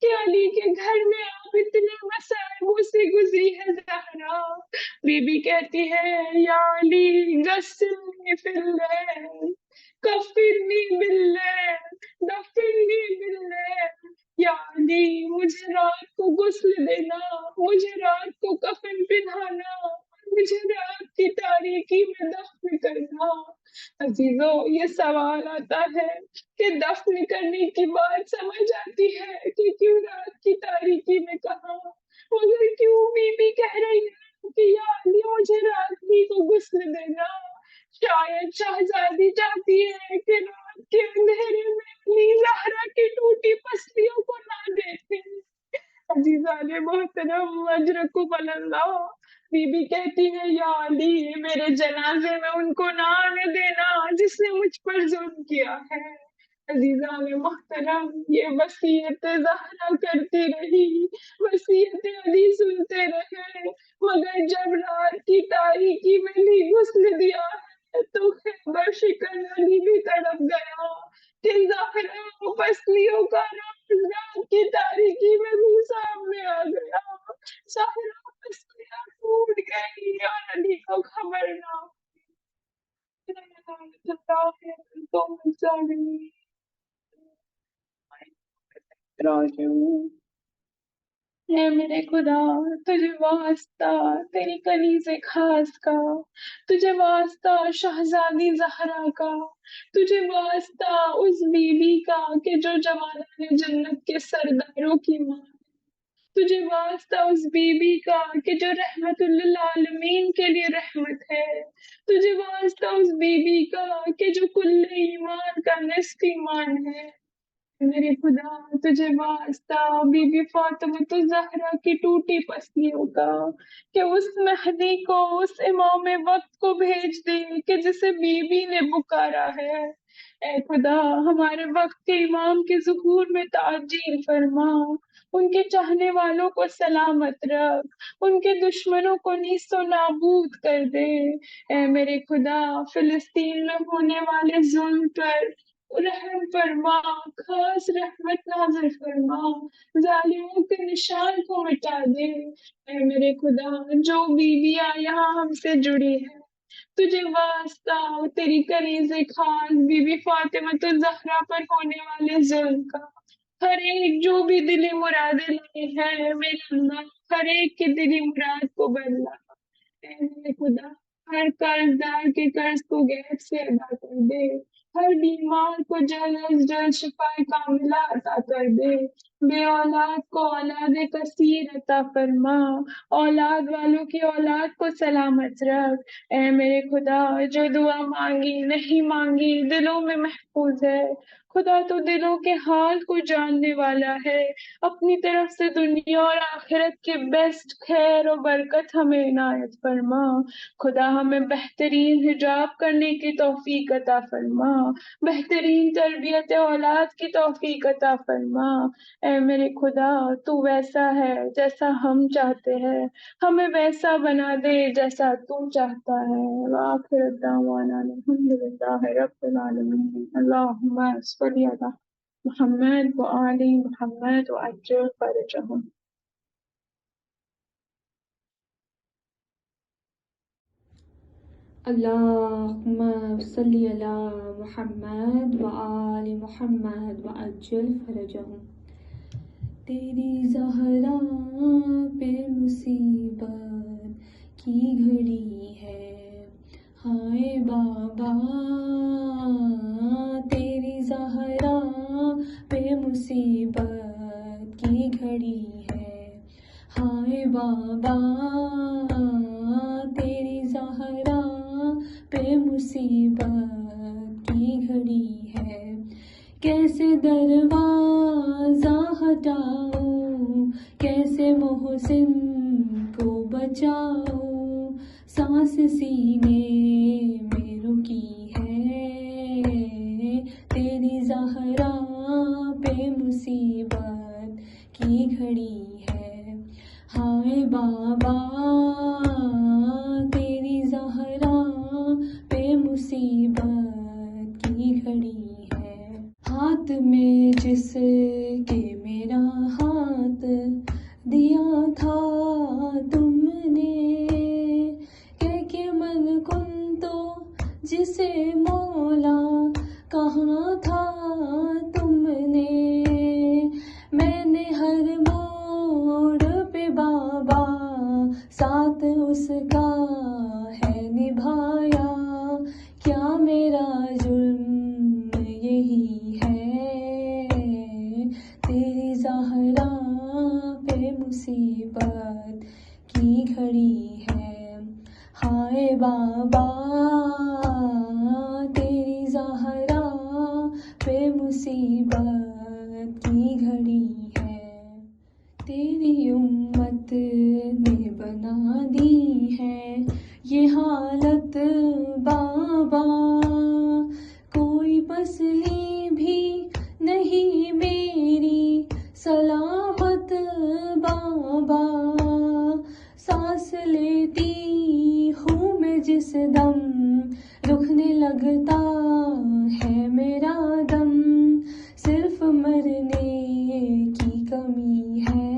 کہ علی کے گھر میں آپ اتنے مسائبوں سے گزری ہے زہرا۔ بی بی کہتی ہے یا علی غسلنی فی اللیل کفنی باللیل دفنی باللیل، یا علی مجھے رات کو غسل دینا، مجھے رات کو کفن پہنانا، مجھے رات کی تاریکی میں دفن کرنا۔ عزیزو یہ سوال آتا ہے کہ دفن کرنے کی بات سمجھ آتی ہے کہ کیوں رات کی تاریکی میں کہاں، مگر کیوں بی بی کہہ رہی ہے کہ یا علی مجھے رات ہی کو غسل دینا۔ شاید شہزادی چاہتی ہے کہ رات کے اندھیرے میں علی زہرا کی ٹوٹی پسلیوں کو نہ دیکھے۔ عزیزان محترم اجرکم اللہ، بی بی کہتی ہے یا علی میرے جنازے میں ان کو نہ آنے دینا جس نے مجھ پر ظلم کیا ہے۔ عزیزان محترم یہ وصیت زہرا کرتی رہی، وصیت علی سنتے رہے، ظاہرہ بس کیا ٹوٹ گئی اور علی کو خبر نہ اے میرے خدا، تجھے واسطہ تیری کنیز خاص کا، تجھے واسطہ شہزادی زہرا کا، تجھے واسطہ اس بی بی کا کہ جو جوانان جنت کے سرداروں کی ماں، تجھے واسطہ اس بی بی کا کہ جو رحمت للعالمین کے لیے رحمت ہے، تجھے واسطہ اس بی بی کا کہ جو کل ایمان کا نصف ایمان ہے۔ میرے خدا، تجھے واسطہ بی بی فاطمہ الزہرا کی ٹوٹی پسلیوں کا کہ اس مہدی کو، اس امام وقت کو بھیج دے کہ جسے بی بی نے پکارا ہے۔ اے خدا، ہمارے وقت کے امام کے ظہور میں تعجیل فرما، ان کے چاہنے والوں کو سلامت رکھ، ان کے دشمنوں کو نیست و نابود کر دے۔ اے میرے خدا، فلسطین میں ہونے والے ظلم پر رحم فرما، خاص رحمت نازل فرما، ظالموں کے نشان کو مٹا دے۔ اے میرے خدا، جو بیویاں یہاں ہم سے جڑی ہیں، تجھے واسطہ تیری کنیز خاص بی بی فاطمہ الزہرا پر ہونے والے ظلم کا، ہر ایک جو بھی دلی مرادیں لائے ہیں میرے اللہ، ہر ایک کی دلی مراد کو بدلا۔ اے میرے خدا، ہر قرض دار کے قرض کو غیب سے ادا کر دے، ہر بیمار کو جلد از جلد شفا کاملہ عطا کر دے، بے اولاد کو اولاد کثیر عطا فرما، اولاد والوں کی اولاد کو سلامت رکھ۔ اے میرے خدا، جو دعا مانگی نہیں مانگی دلوں میں محفوظ ہے، خدا تو دلوں کے حال کو جاننے والا ہے، اپنی طرف سے دنیا اور آخرت کے بیسٹ خیر و برکت ہمیں عنایت فرما۔ خدا، ہمیں بہترین حجاب کرنے کی توفیق عطا فرما، بہترین تربیت اولاد کی توفیق عطا فرما۔ اے میرے خدا، تو ویسا ہے جیسا ہم چاہتے ہیں، ہمیں ویسا بنا دے جیسا تو چاہتا ہے۔ وآخر دعوانا الحمدللہ رب العالمین۔ اللہم صلی علی محمد وآل محمد وعجل فرجہم۔
اللہم صلی علی محمد وآل محمد وعجل فرجہم۔ تیری زہرا پہ مصیبت کی گھڑی ہے، ہائے بابا تیری زہرا پہ مصیبت کی گھڑی ہے، ہائے بابا تیری زہرا پہ مصیبت کی گھڑی ہے، کیسے دروازہ ہٹاؤں، کیسے محسن کو بچاؤں، سانس سینے میں رکی ہے، تیری زہرا پہ مصیبت کی گھڑی ہے، ہائے بابا تیری زہرا پہ مصیبت کی گھڑی ہے۔ ہاتھ میں جس کے میرا ہاتھ دیا تھا تم نے، کہ من کن تو جسے مولا کہاں تھا تم نے، میں نے ہر موڑ پہ بابا ساتھ اس کا ہے نبھایا، کیا میرا جرم یہی ہے، تیری زہرا پہ مصیبت کی گھڑی ہے، ہائے بابا تیری زہرا پہ مصیبت کی گھڑی ہے، تیری امت نے بنا دی ہے یہ حالت بابا، کوئی پسلی بھی نہیں میری سلامت بابا، سانس لیتی ہوں میں جس دم رکنے لگتا ہے میرا دم، صرف مرنے کی کمی ہے،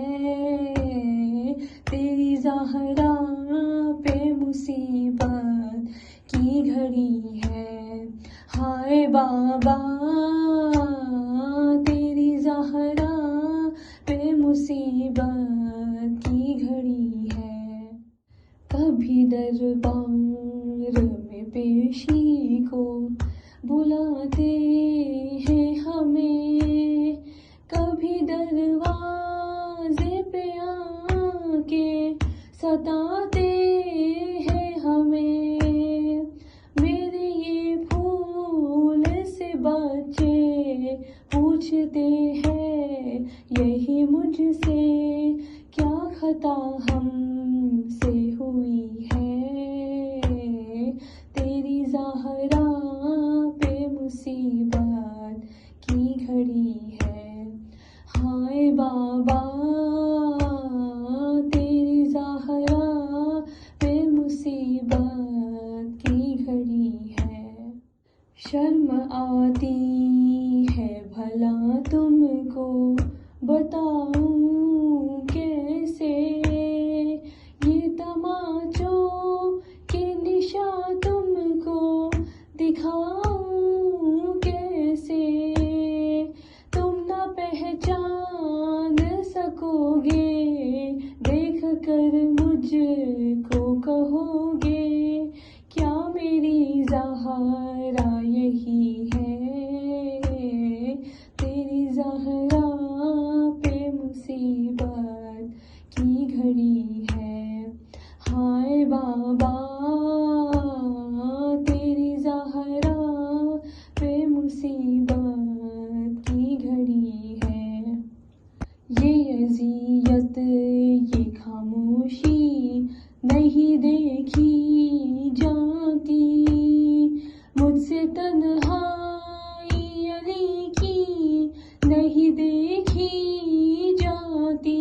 زہرا پہ مصیبت کی گھڑی ہے، ہائے بابا تیری زہرا پہ مصیبت کی گھڑی ہے۔ کبھی دربار میں پیشی کو بلاتے ہیں ہمیں، کبھی دروازے پہ آ کے ستاتے ہیں ہمیں۔ میرے یہ پھول سے بچے پوچھتے ہیں یہی مجھ سے کیا خطا ہم سے ہوئی ہے، تیری زہرا پہ مصیبت کی گھڑی ہے، ہائے بابا تیری زہرا پہ مصیبت کی گھڑی ہے۔ شرم آتی ہے بھلا تم کو بتاؤں کیسے، یہ تماچوں کے نشاں تم کو دکھاؤں کیسے، تم نہ پہچان سکو گے، دیکھ کر مجھ کو کہو گے کیا میری زہرا یہی ہے، تیری زہرا پہ مصیبت کی گھڑی ہے، ہائے بابا تیری زہرا پہ مصیبت کی گھڑی ہے۔ یہ اذیت یہ خاموشی نہیں دیکھی جاتی، مجھ سے تنہائی علی کی نہیں دیکھی جاتی،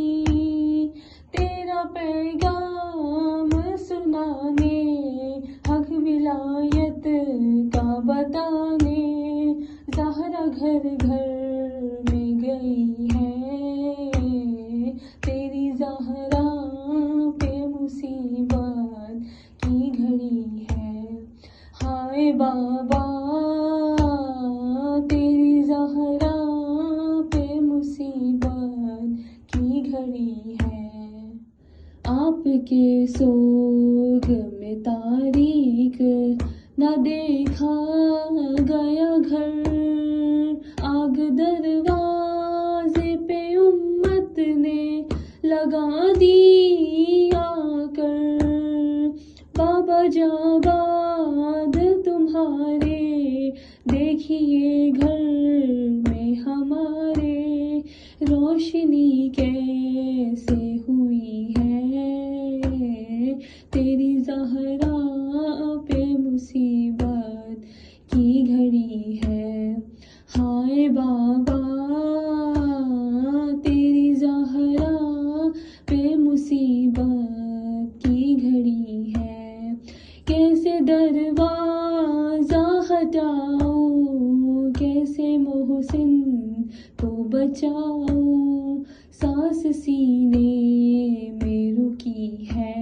تیرا پیغام سنانے حق ولایت کا بتانے زہرا گھر گھر میں گئی ہے، تیری زہرا پہ مصیبت کی گھڑی ہے، ہائے بابا تیری زہرا پہ مصیبت کی گھڑی ہے۔ آپ کے سوگ میں تاریک نہ دیکھا گیا گھر، آگ دروازے پہ امت نے لگا دی آ کر، بابا جاباد تمہارے دیکھیے گھر میں ہمارے روشنی کیسے ہوئی ہے، تیری زہرا پہ مصیبت کی گھڑی ہے، ہائے بابا تیری زہرا پہ مصیبت کی گھڑی ہے، کیسے دروازہ ہٹاؤں، کیسے محسن کو بچاؤں، سانس سینے میں رکی ہے،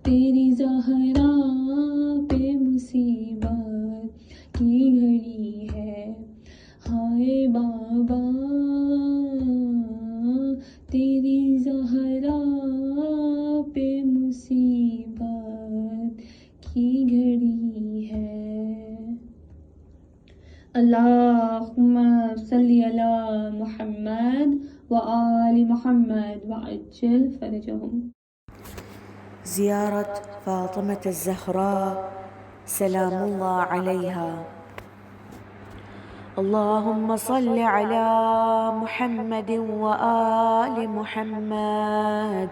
تیری زہرا پہ مصیبت کی گھڑی ہے، ہائے بابا تیری زہرا پہ مصیبت کی گھڑی ہے۔ اللہم صلی علی محمد وآل محمد وعجل فرجهم۔
زيارة فاطمة الزهراء سلام الله عليها. اللهم صل على محمد وآل محمد.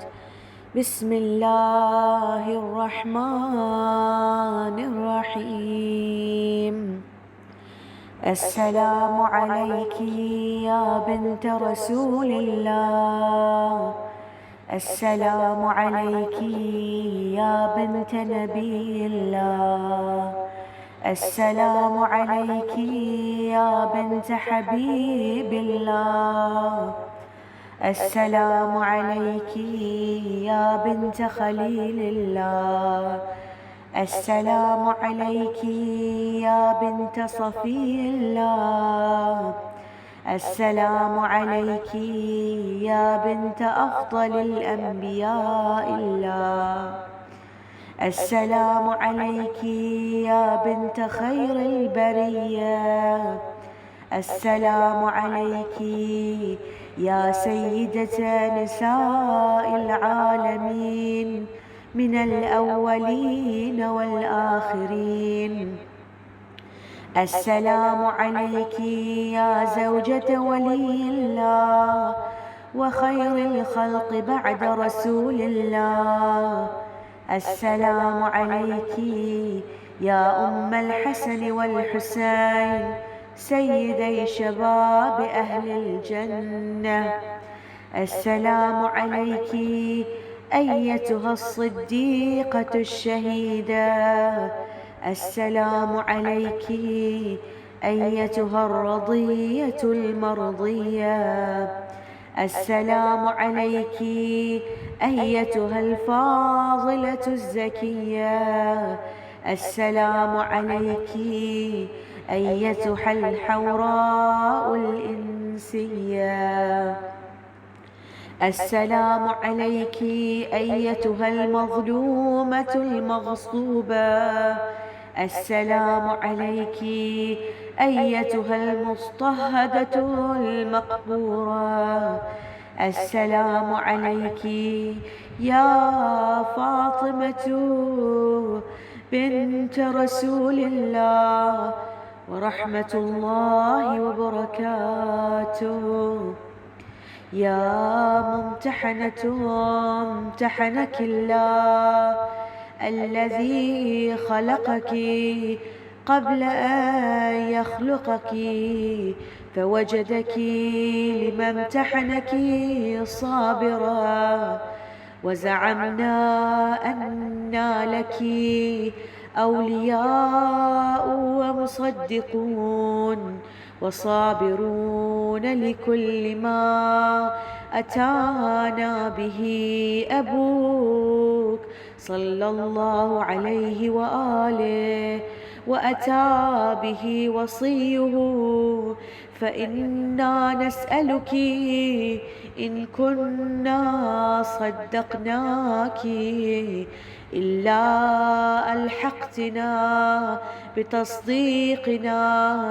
بسم الله الرحمن الرحيم. السلام عليك يا بنت رسول الله، السلام عليك يا بنت نبي الله، السلام عليك يا بنت حبيب الله، السلام عليك يا بنت خليل الله. السلام عليك يا بنت صفي الله. السلام عليك يا بنت أفضل الأنبياء الله. السلام عليك يا بنت خير البرية. السلام عليك يا سيدة نساء العالمين من الأولين والآخرين. السلام عليك يا زوجة ولي الله وخير الخلق بعد رسول الله. السلام عليك يا أم الحسن والحسين سيدي شباب أهل الجنة. السلام عليك أيتها الصديقة الشهيدة. السلام عليك أيتها الرضية المرضية. السلام عليك أيتها الفاضلة الزكية. السلام عليك أيتها الحوراء الإنسية. السلام عليك أيتها المظلومة المغصوبة. السلام عليك أيتها المضطهدة المقهورة. السلام عليك يا فاطمة بنت رسول الله ورحمة الله وبركاته. يا ممتحنة امتحنك الله الذي خلقك قبل أن يخلقك فوجدك لما امتحنك صابرا، وزعمنا أن لك أولياء ومصدقون وصابرون لكل ما أتانا به أبوك صلى الله عليه وآله وأتى به وصيه. فإنا نسألك إن كنا صدقناك إلا ألحقتنا بتصديقنا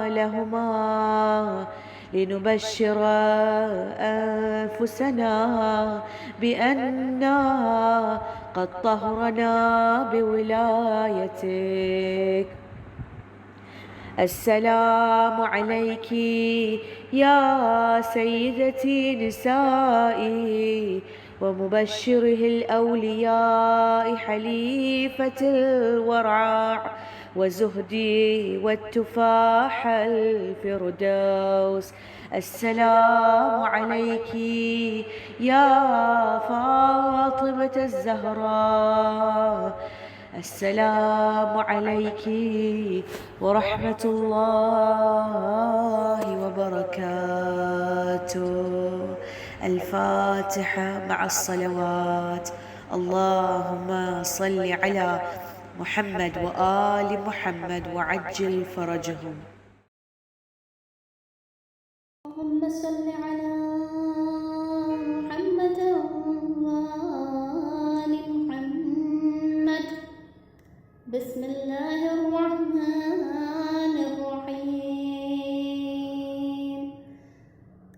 لهما لنبشر أنفسنا بأننا قد طهرنا بولايتك. السلام عليك يا سيدتي نسائي ومبشره الأولياء حليفة الورع وزهدي والتفاح الفردوس. السلام عليك يا فاطمة الزهراء. السلام عليك ورحمة الله وبركاته. الفاتحة مع الصلوات. اللهم صل على محمد وآل محمد وعجل فرجهم.
اللهم صل على محمد وآل محمد. بسم الله الرحمن الرحيم.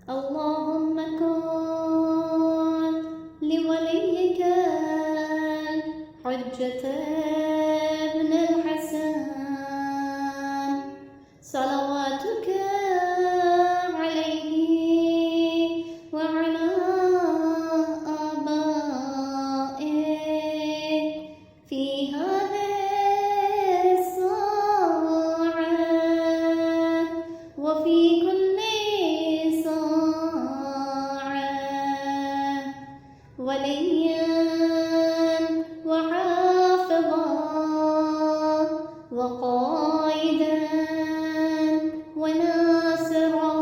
اللهم كن لوليك حجة ابن الحسن صلواتك عليه وعلى آبائه في هذه الساعة وفي كل ساعة وليا وحافظا وقائدا وناصرا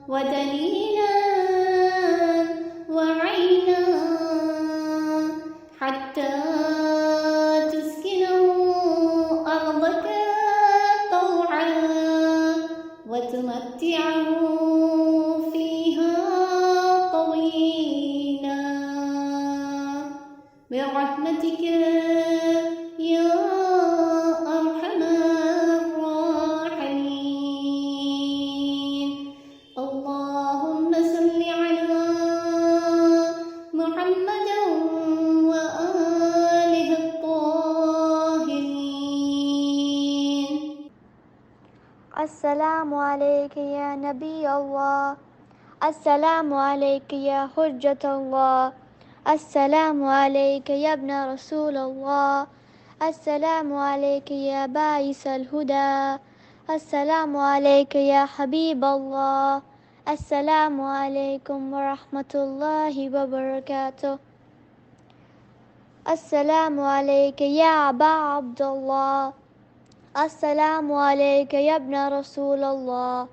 ودليلا برحمتك يا أرحم الراحمين اللهم صل على محمد وآله الطاهرين
السلام عليك يا نبي الله السلام عليك يا حجة الله السلام عليك يا ابن رسول الله السلام عليك يا باعث الهدى السلام عليك يا حبيب الله السلام عليكم ورحمة الله وبركاته السلام عليك يا أبا عبد الله السلام عليك يا ابن رسول الله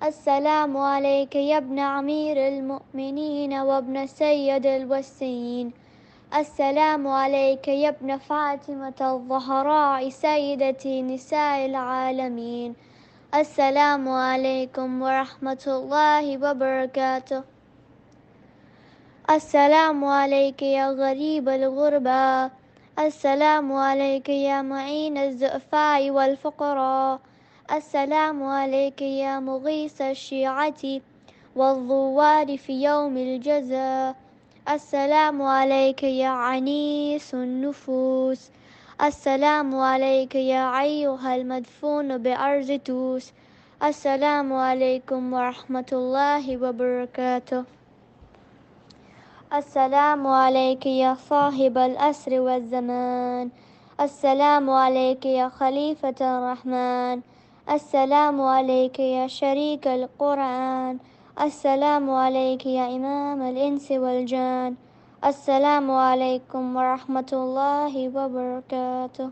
السلام عليك يا ابن أمير المؤمنين وابن سيد الوسيين السلام عليك يا ابن فاطمة الزهراء سيدة نساء العالمين السلام عليكم ورحمة الله وبركاته السلام عليك يا غريب الغربة السلام عليك يا معين الضعفاء والفقراء السلام عليك يا مغيث الشيعة والزوار في يوم الجزاء السلام عليك يا عنيس النفوس السلام عليك يا أيها المدفون بأرض توس السلام عليكم ورحمة الله وبركاته السلام عليك يا صاحب الأسر والزمان السلام عليك يا خليفة الرحمن السلام عليك يا شريك القرآن السلام عليك يا إمام الإنس والجان السلام عليكم ورحمة الله وبركاته